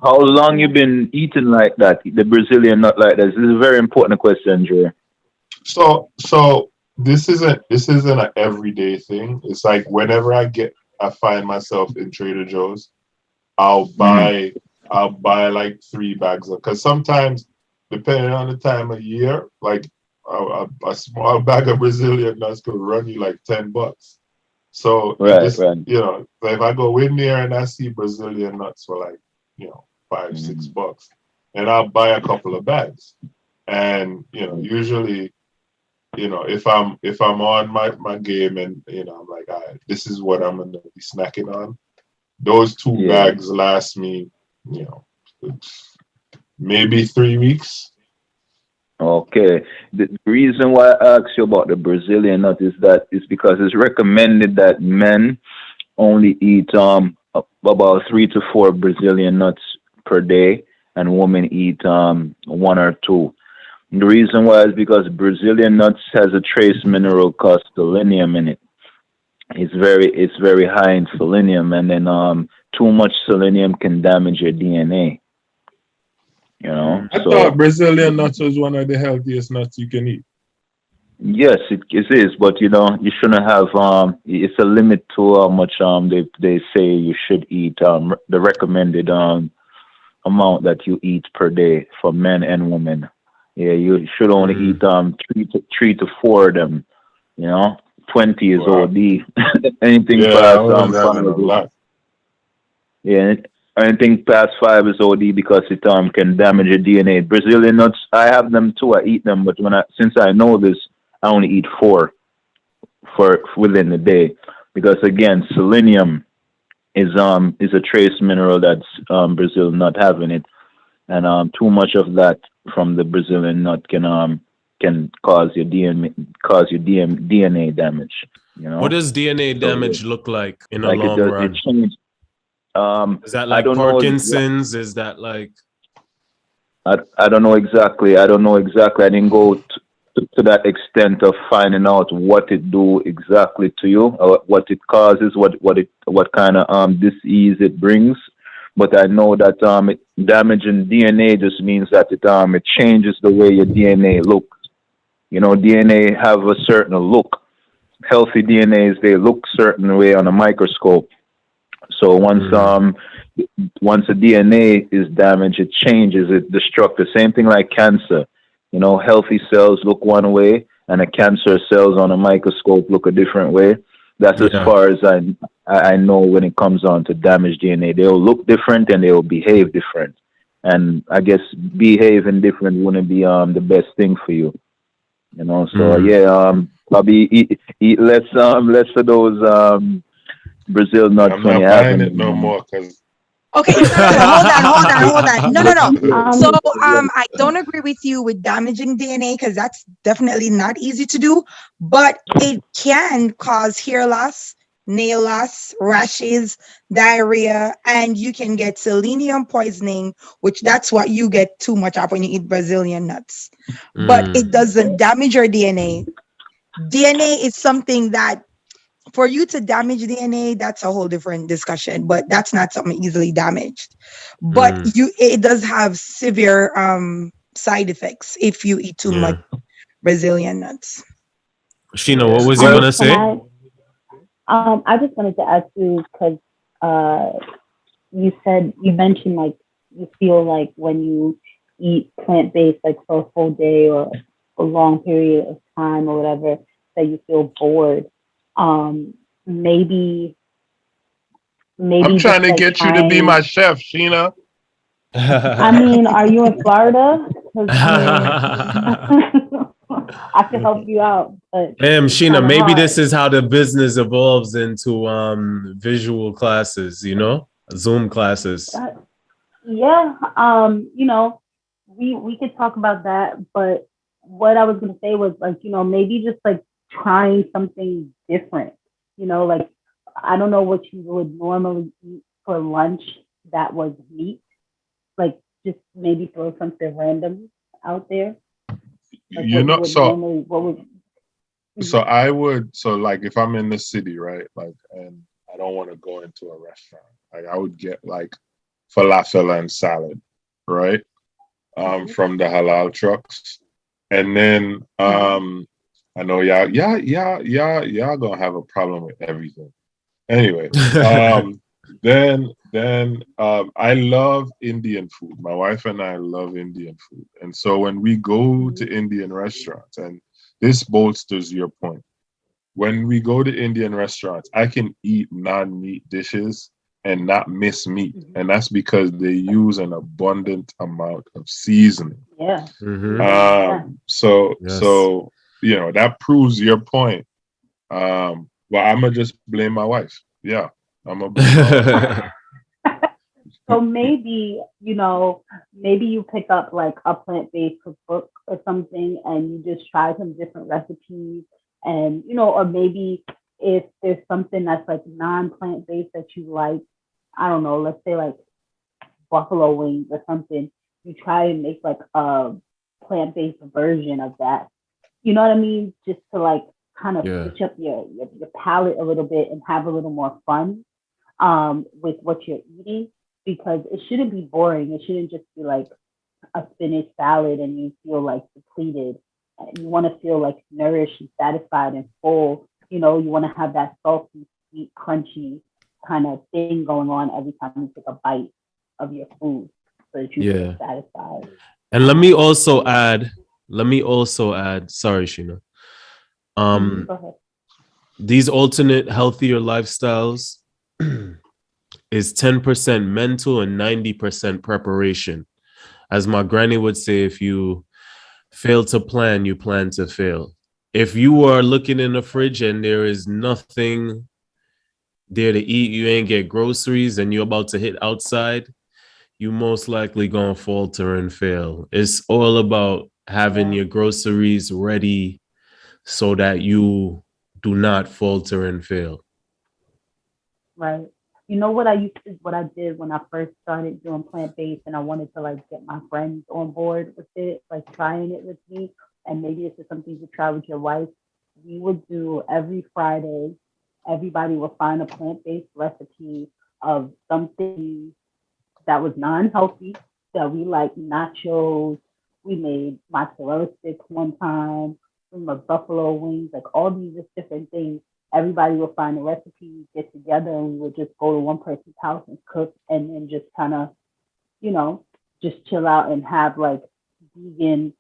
How long you been eating like that, the Brazilian nut like that? This is a very important question, Dre. So this isn't an everyday thing. It's like whenever I get I find myself in Trader Joe's, I'll buy like 3 bags of, because sometimes depending on the time of year, like a small bag of Brazilian nuts could run you like $10. So Right. you know, if I go in there and I see Brazilian nuts for like, you know, $5-6, and I'll buy a couple of bags. And you know, usually, you know, if I'm on my game and you know, I'm like, all right, this is what I'm gonna be snacking on. Those 2 bags last me, you know, maybe 3 weeks. Okay. The reason why I asked you about the Brazilian nut is because it's recommended that men only eat about 3 to 4 Brazilian nuts per day, and women eat 1 or 2. The reason why is because Brazilian nuts has a trace mineral called selenium in it. It's very high in selenium, and then too much selenium can damage your DNA. You know, I thought Brazilian nuts was one of the healthiest nuts you can eat. Yes, it is, but you know, you shouldn't have it's a limit to how much they say you should eat, the recommended amount that you eat per day for men and women. Yeah, you should only eat 3 to 4 of them. You know, 20 is OD. Anything past 5 anything past 5 is OD because it can damage your DNA. Brazilian nuts, I have them too. I eat them, but since I know this, I only eat 4 for within the day, because again, selenium is a trace mineral that's Brazil not having it, and too much of that from the Brazilian nut can cause your DNA damage. You know, What does DNA damage look like in a long run? It changes. Is that like Parkinson's? Is that like? I don't know exactly. I didn't go to that extent of finding out what it do exactly to you, or what it causes, what kind of disease it brings. But I know that damaging DNA just means that it changes the way your DNA looks. You know, DNA have a certain look. Healthy DNAs, they look certain way on a microscope. So once a DNA is damaged, it changes, it destructs. The same thing like cancer. You know, healthy cells look one way, and a cancer cells on a microscope look a different way. That's as far as I know when it comes on to damaged DNA. They'll look different and they'll behave different. And I guess behaving different wouldn't be the best thing for you. You know, so probably eat less of those Brazil nuts. I'm not buying it no more because. Okay, hold on. No. So I don't agree with you with damaging DNA, because that's definitely not easy to do, but it can cause hair loss, nail loss, rashes, diarrhea, and you can get selenium poisoning, which that's what you get too much of when you eat Brazilian nuts. But it doesn't damage your DNA. DNA is something that, for you to damage DNA, that's a whole different discussion, but that's not something easily damaged. But it does have severe side effects if you eat too much Brazilian nuts. Sheena, what was you going to say? I just wanted to ask you, because you mentioned like you feel like when you eat plant-based like for a full day or a long period of time or whatever, that you feel bored. Maybe I'm trying to get you to be my chef, Sheena. I mean, are you in Florida? I can help you out. But Sheena, maybe this is how the business evolves into visual classes, you know, Zoom classes. You know, we could talk about that, but what I was gonna say was like, you know, maybe just like trying something different. You know, like I don't know what you would normally eat for lunch that was meat. Like just maybe throw something random out there. Like I would, so like if I'm in the city, right, like, and I don't want to go into a restaurant, like I would get like falafel and salad, right, from the halal trucks, and then I know y'all gonna have a problem with everything, Anyway, then I love Indian food. My wife and I love Indian food. And so when we go to Indian restaurants, and this bolsters your point, when we go to Indian restaurants, I can eat non-meat dishes and not miss meat. And that's because they use an abundant amount of seasoning. Yeah. So Yes. you know, that proves your point. Well, I'm gonna just blame my wife. Yeah, I'm gonna blame my wife. So maybe, maybe you pick up like a plant-based cookbook or something and you just try some different recipes and, or maybe if there's something that's like non-plant-based that you like, I don't know, let's say like buffalo wings or something, you try and make like a plant-based version of that. You know what I mean? Just to like kind of switch up your palate a little bit and have a little more fun with what you're eating, because it shouldn't be boring. It shouldn't just be like a spinach salad and you feel like depleted. You want to feel like nourished and satisfied and full. You want to have that salty, sweet, crunchy kind of thing going on every time you take a bite of your food so that you feel satisfied. And let me also add, sorry, Sheena. Go ahead. These alternate healthier lifestyles is 10% mental and 90% preparation. As my granny would say, if you fail to plan, you plan to fail. If you are looking in the fridge and there is nothing there to eat, you ain't get groceries and you're about to hit outside, you most likely gonna falter and fail. It's all about having your groceries ready so that you do not falter and fail. Right. You know what I did when I first started doing plant-based and I wanted to like get my friends on board with it, like trying it with me, and maybe this is something to try with your wife. We would do every Friday, everybody would find a plant-based recipe of something that was non-healthy, that we like nachos, we made mozzarella sticks one time, we made buffalo wings, like all these different things. Everybody will find a recipe, get together, and we would just go to one person's house and cook, and then just kind of, just chill out and have like vegan,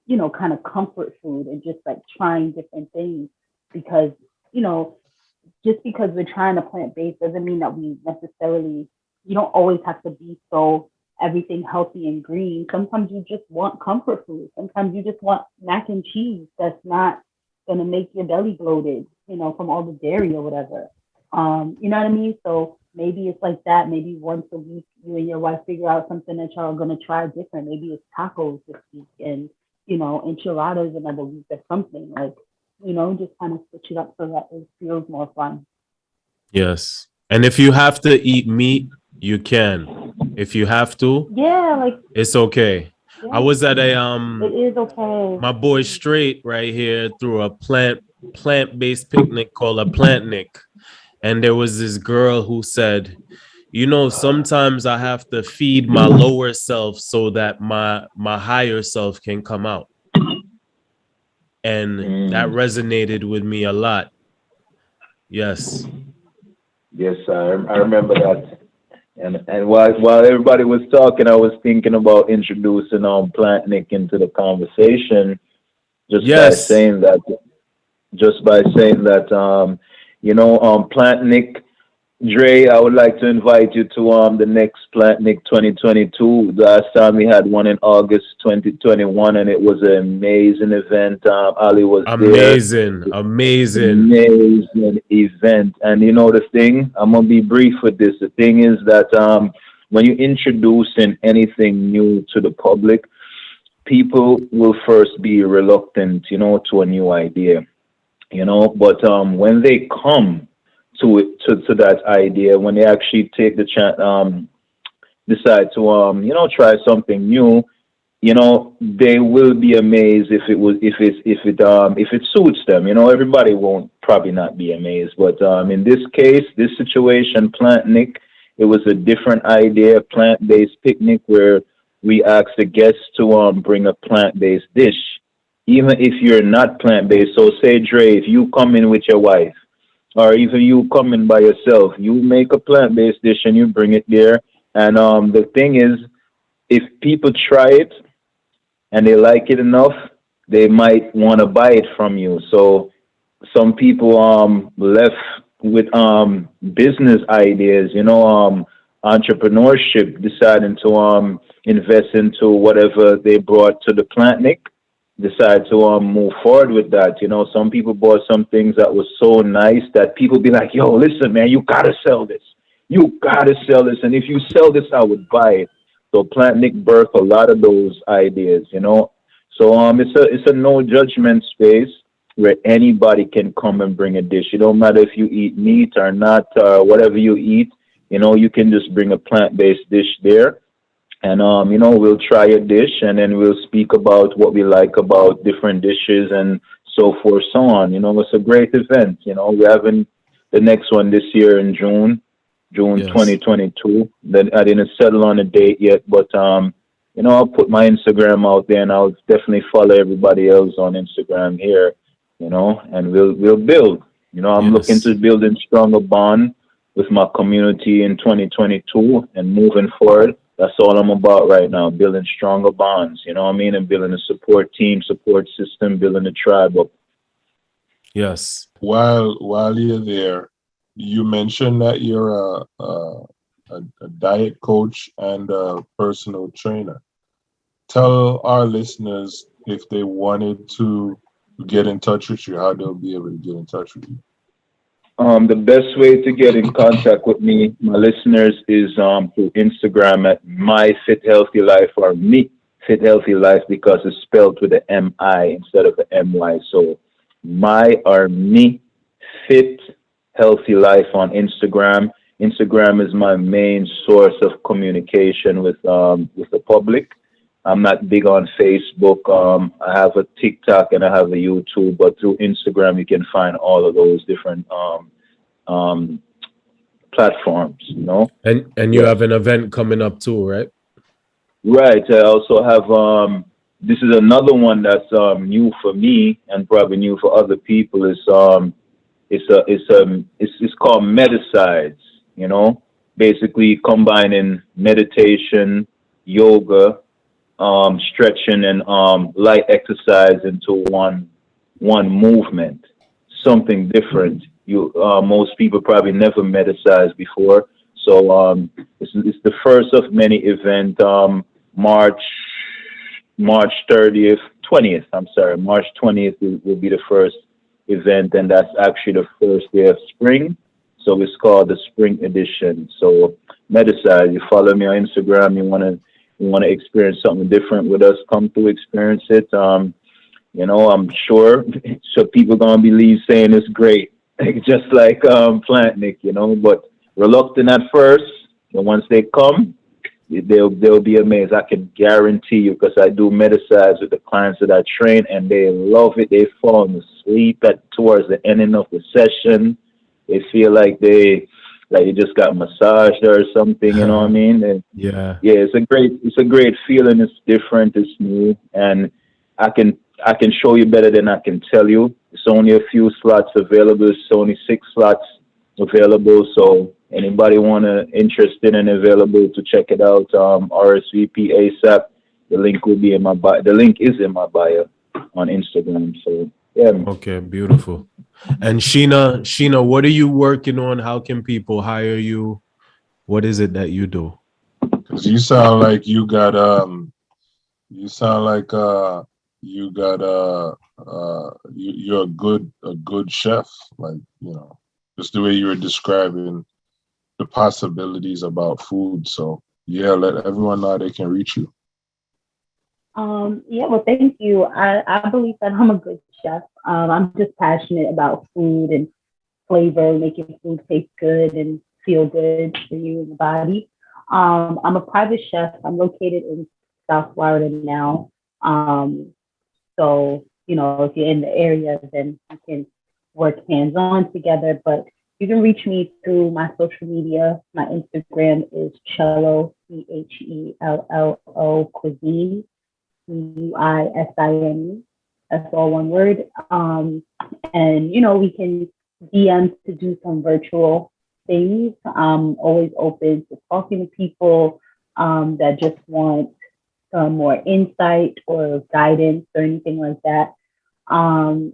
kind of comfort food and just like trying different things. Because, just because we're trying to plant-based doesn't mean that we necessarily, you don't always have to be so everything healthy and green. Sometimes you just want comfort food. Sometimes you just want mac and cheese that's not going to make your belly bloated, from all the dairy or whatever. You know what I mean? So maybe it's like that. Maybe once a week, you and your wife figure out something that y'all are going to try different. Maybe it's tacos this week and, enchiladas another week or something. Like, just kind of switch it up so that it feels more fun. Yes. And if you have to eat meat, you can. If you have to, it's okay. Yeah. I was at a it is okay. My boy Strait right here threw a plant-based picnic called a Plantnic. And there was this girl who said, sometimes I have to feed my lower self so that my higher self can come out. And that resonated with me a lot. Yes. Yes, I remember that. And while everybody was talking, I was thinking about introducing Plantnic into the conversation, by saying that Plantnic, Dre, I would like to invite you to the next Plantnic 2022. Last time we had one in August 2021, and it was an amazing event. Ali was amazing event. And the thing, I'm gonna be brief with this. The thing is that when you're introducing anything new to the public, people will first be reluctant, to a new idea, But when they come to that idea, when they actually take the chance, decide to try something new, they will be amazed if it suits them. Everybody won't probably not be amazed, but in this case, this situation, Plantnic, it was a different idea, plant-based picnic where we asked the guests to bring a plant-based dish, even if you're not plant-based. So say, Dre, if you come in with your wife or even you coming by yourself, you make a plant-based dish and you bring it there. And the thing is, if people try it and they like it enough, they might want to buy it from you. So some people left with business ideas, entrepreneurship, deciding to invest into whatever they brought to the Plantnik, decide to move forward with that. Some people bought some things that was so nice that people be like, yo, listen, man, you gotta sell this. You gotta sell this. And if you sell this, I would buy it. So Plantnik birthed a lot of those ideas. So it's a no judgment space where anybody can come and bring a dish. It don't matter if you eat meat or not, whatever you eat, you can just bring a plant-based dish there. And we'll try a dish and then we'll speak about what we like about different dishes and so forth, so on. It's a great event. We're having the next one this year in June Yes. 2022. Then I didn't settle on a date yet, but I'll put my Instagram out there and I'll definitely follow everybody else on Instagram here, and we'll build. I'm looking Yes. to build a stronger bond with my community in 2022 and moving forward. That's all I'm about right now, building stronger bonds, and building a support team, support system, building a tribe up. Yes. While you're there, you mentioned that you're a diet coach and a personal trainer. Tell our listeners, if they wanted to get in touch with you, how they'll be able to get in touch with you. The best way to get in contact with me, my listeners, is through Instagram at My Fit Healthy Life, or Me Fit Healthy Life, because it's spelled with an M-I instead of an M-Y. So My or Me Fit Healthy Life on Instagram. Instagram is my main source of communication with the public. I'm not big on Facebook. I have a TikTok and I have a YouTube, but through Instagram you can find all of those different platforms. And you have an event coming up too, right? Right. I also have this is another one that's new for me and probably new for other people. It's called Medicides. Basically combining meditation, yoga, stretching, and light exercise into one movement, something different. Most people probably never medicized before, so it's the first of many event. March 30th, 20th. I'm sorry, March 20th will be the first event, and that's actually the first day of spring. So it's called the Spring Edition. So Medicize, you follow me on Instagram, you want to experience something different with us, come to experience it. I'm sure so people gonna believe saying it's great, just like Plantnik, but reluctant at first, and once they come, they'll be amazed. I can guarantee you, because I do Medicize with the clients that I train, and they love it. They fall asleep towards the ending of the session. They feel like they just got massaged or something, you know what I mean? And Yeah. it's a great feeling. It's different, it's new, and I can show you better than I can tell you. It's only a few slots available. It's only 6 slots available. So anybody interested and available to check it out, RSVP ASAP. The link will be in my bio. The link is in my bio on Instagram. So yeah. Okay, beautiful. And Sheena, what are you working on? How can people hire you? What is it that you do? Because you sound like you got you're a good chef, like, just the way you were describing the possibilities about food. So yeah, let everyone know they can reach you. Yeah, well, thank you. I believe that I'm a good chef. I'm just passionate about food and flavor, making food taste good and feel good for you and the body. I'm a private chef. I'm located in South Florida now. So, if you're in the area, then we can work hands-on together. But you can reach me through my social media. My Instagram is Cello, CHELLO Cuisine, CUISINE. That's all one word. And we can DM to do some virtual things. I'm always open to talking to people that just want some more insight or guidance or anything like that. And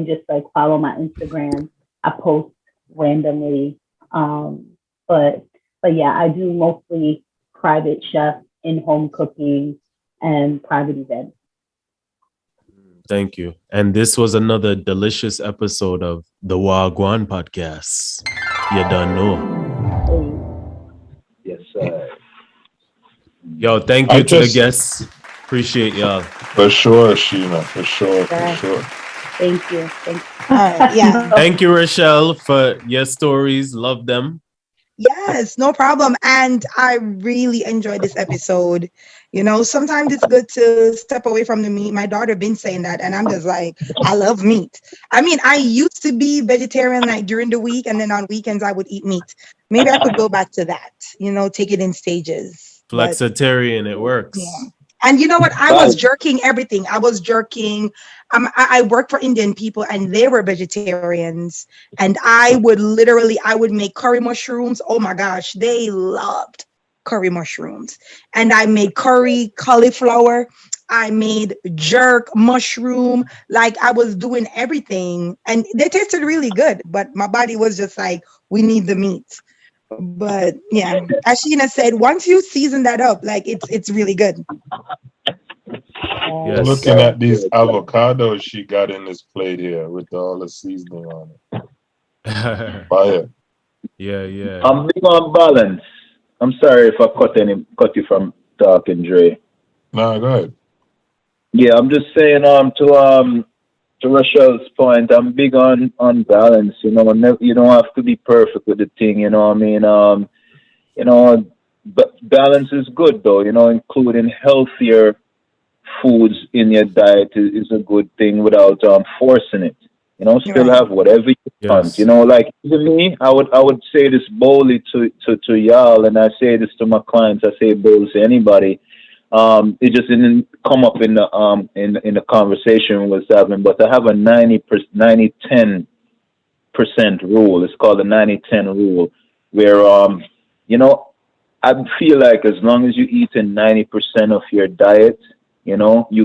just like follow my Instagram. I post randomly. But yeah, I do mostly private chef, in-home cooking, and private events. Thank you. And this was another delicious episode of the Gwan podcast. You don't know. Yes, sir. Yo, thank you to the guests. Appreciate y'all. For sure, Sheena. For sure. Thank you. Yeah. Thank you, Rochelle, for your stories. Love them. Yes, no problem. And I really enjoyed this episode. Sometimes it's good to step away from the meat. My daughter been saying that, and I'm just like, I love meat. I mean, I used to be vegetarian like during the week, and then on weekends I would eat meat. Maybe I could go back to that, take it in stages. Flexitarian, it works. Yeah. And you know what? I was jerking everything. I was jerking. I worked for Indian people and they were vegetarians. And I would make curry mushrooms. Oh my gosh, they loved curry mushrooms. And I made curry cauliflower. I made jerk mushroom. Like I was doing everything. And they tasted really good. But my body was just like, we need the meat. But yeah, as Sheena said, once you season that up, like it's really good. Yes. Looking at these avocados she got in this plate here with all the seasoning on it. Fire. Yeah. I'm big on balance. I'm sorry if I cut you from talking, Dre. No, go ahead. Yeah, I'm just saying to Rochelle's point, I'm big on balance. You don't have to be perfect with the thing. You know what I mean? But balance is good though. Including healthier foods in your diet is a good thing without forcing it. Still have whatever you want. Like to me, I would say this boldly to y'all, and I say this to my clients. I say boldly to anybody. It just didn't come up in the conversation we was having, but I have a 90-10% rule. It's called the 90-10 rule, where I feel like as long as you eat in 90% of your diet, you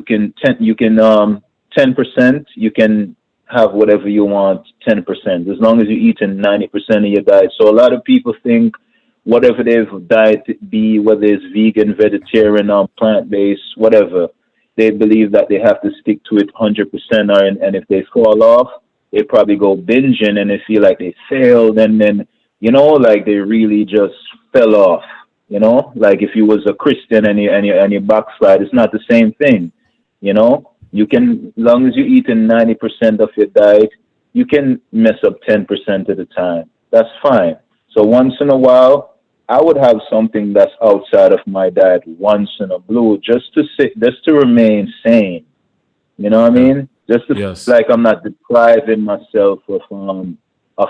can 10%, you can have whatever you want 10%, as long as you eat in 90% of your diet. So a lot of people think whatever their diet be, whether it's vegan, vegetarian, plant-based, whatever, they believe that they have to stick to it 100%, and if they fall off, they probably go binging and they feel like they failed, and then, like they really just fell off, like if you was a Christian and you backslide, it's not the same thing, you can, as long as you eat in 90% of your diet, you can mess up 10% of the time. That's fine. So once in a while, I would have something that's outside of my diet once in a blue, just to remain sane. You know what I mean? Just to feel like I'm not depriving myself of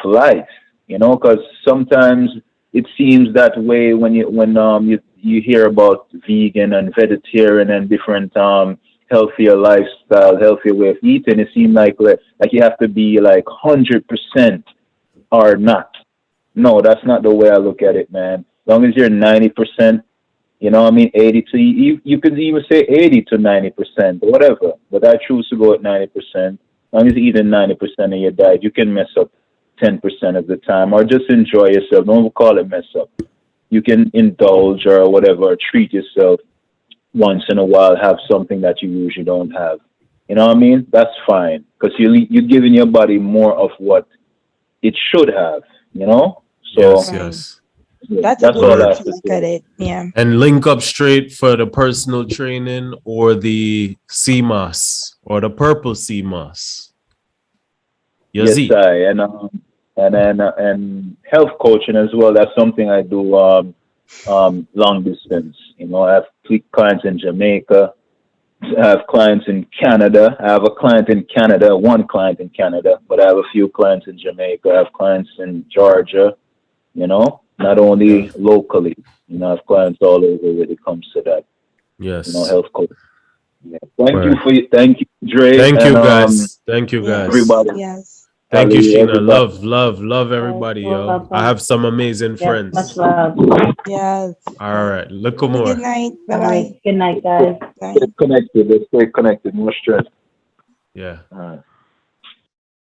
life. Because sometimes it seems that way when you hear about vegan and vegetarian and different healthier lifestyle, healthier way of eating. It seems like you have to be like 100% or not. No, that's not the way I look at it, man. As long as you're 90%, 80 to, you could even say 80 to 90%, whatever. But I choose to go at 90%. As long as you eat in 90% of your diet, you can mess up 10% of the time, or just enjoy yourself. Don't call it mess up. You can indulge or whatever, or treat yourself once in a while, have something that you usually don't have. You know what I mean? That's fine, because you're giving your body more of what it should have, So yes. That's a good way to look at it. Yeah. And link up Strait for the personal training or the CMOS or the purple CMOS. Yes, and health coaching as well. That's something I do long distance. I have clients in Jamaica. I have clients in Canada. I have a client in Canada, one client in Canada, but I have a few clients in Jamaica. I have clients in Georgia, not only locally. I have clients all over when it comes to that. Yes. Health coaching. Yeah. Thank you, Dre. Thank you, guys. Thank you, guys. Everybody. Yes. Thank you, Ali, Sheena. everybody. Love everybody, You're yo. I welcome. have some amazing Yes, much friends. love. Yes. All right, look Have a more. good night. All Bye-bye. right. Good night, guys. Bye. Stay connected. Let's stay connected. No stress. Yeah. All right.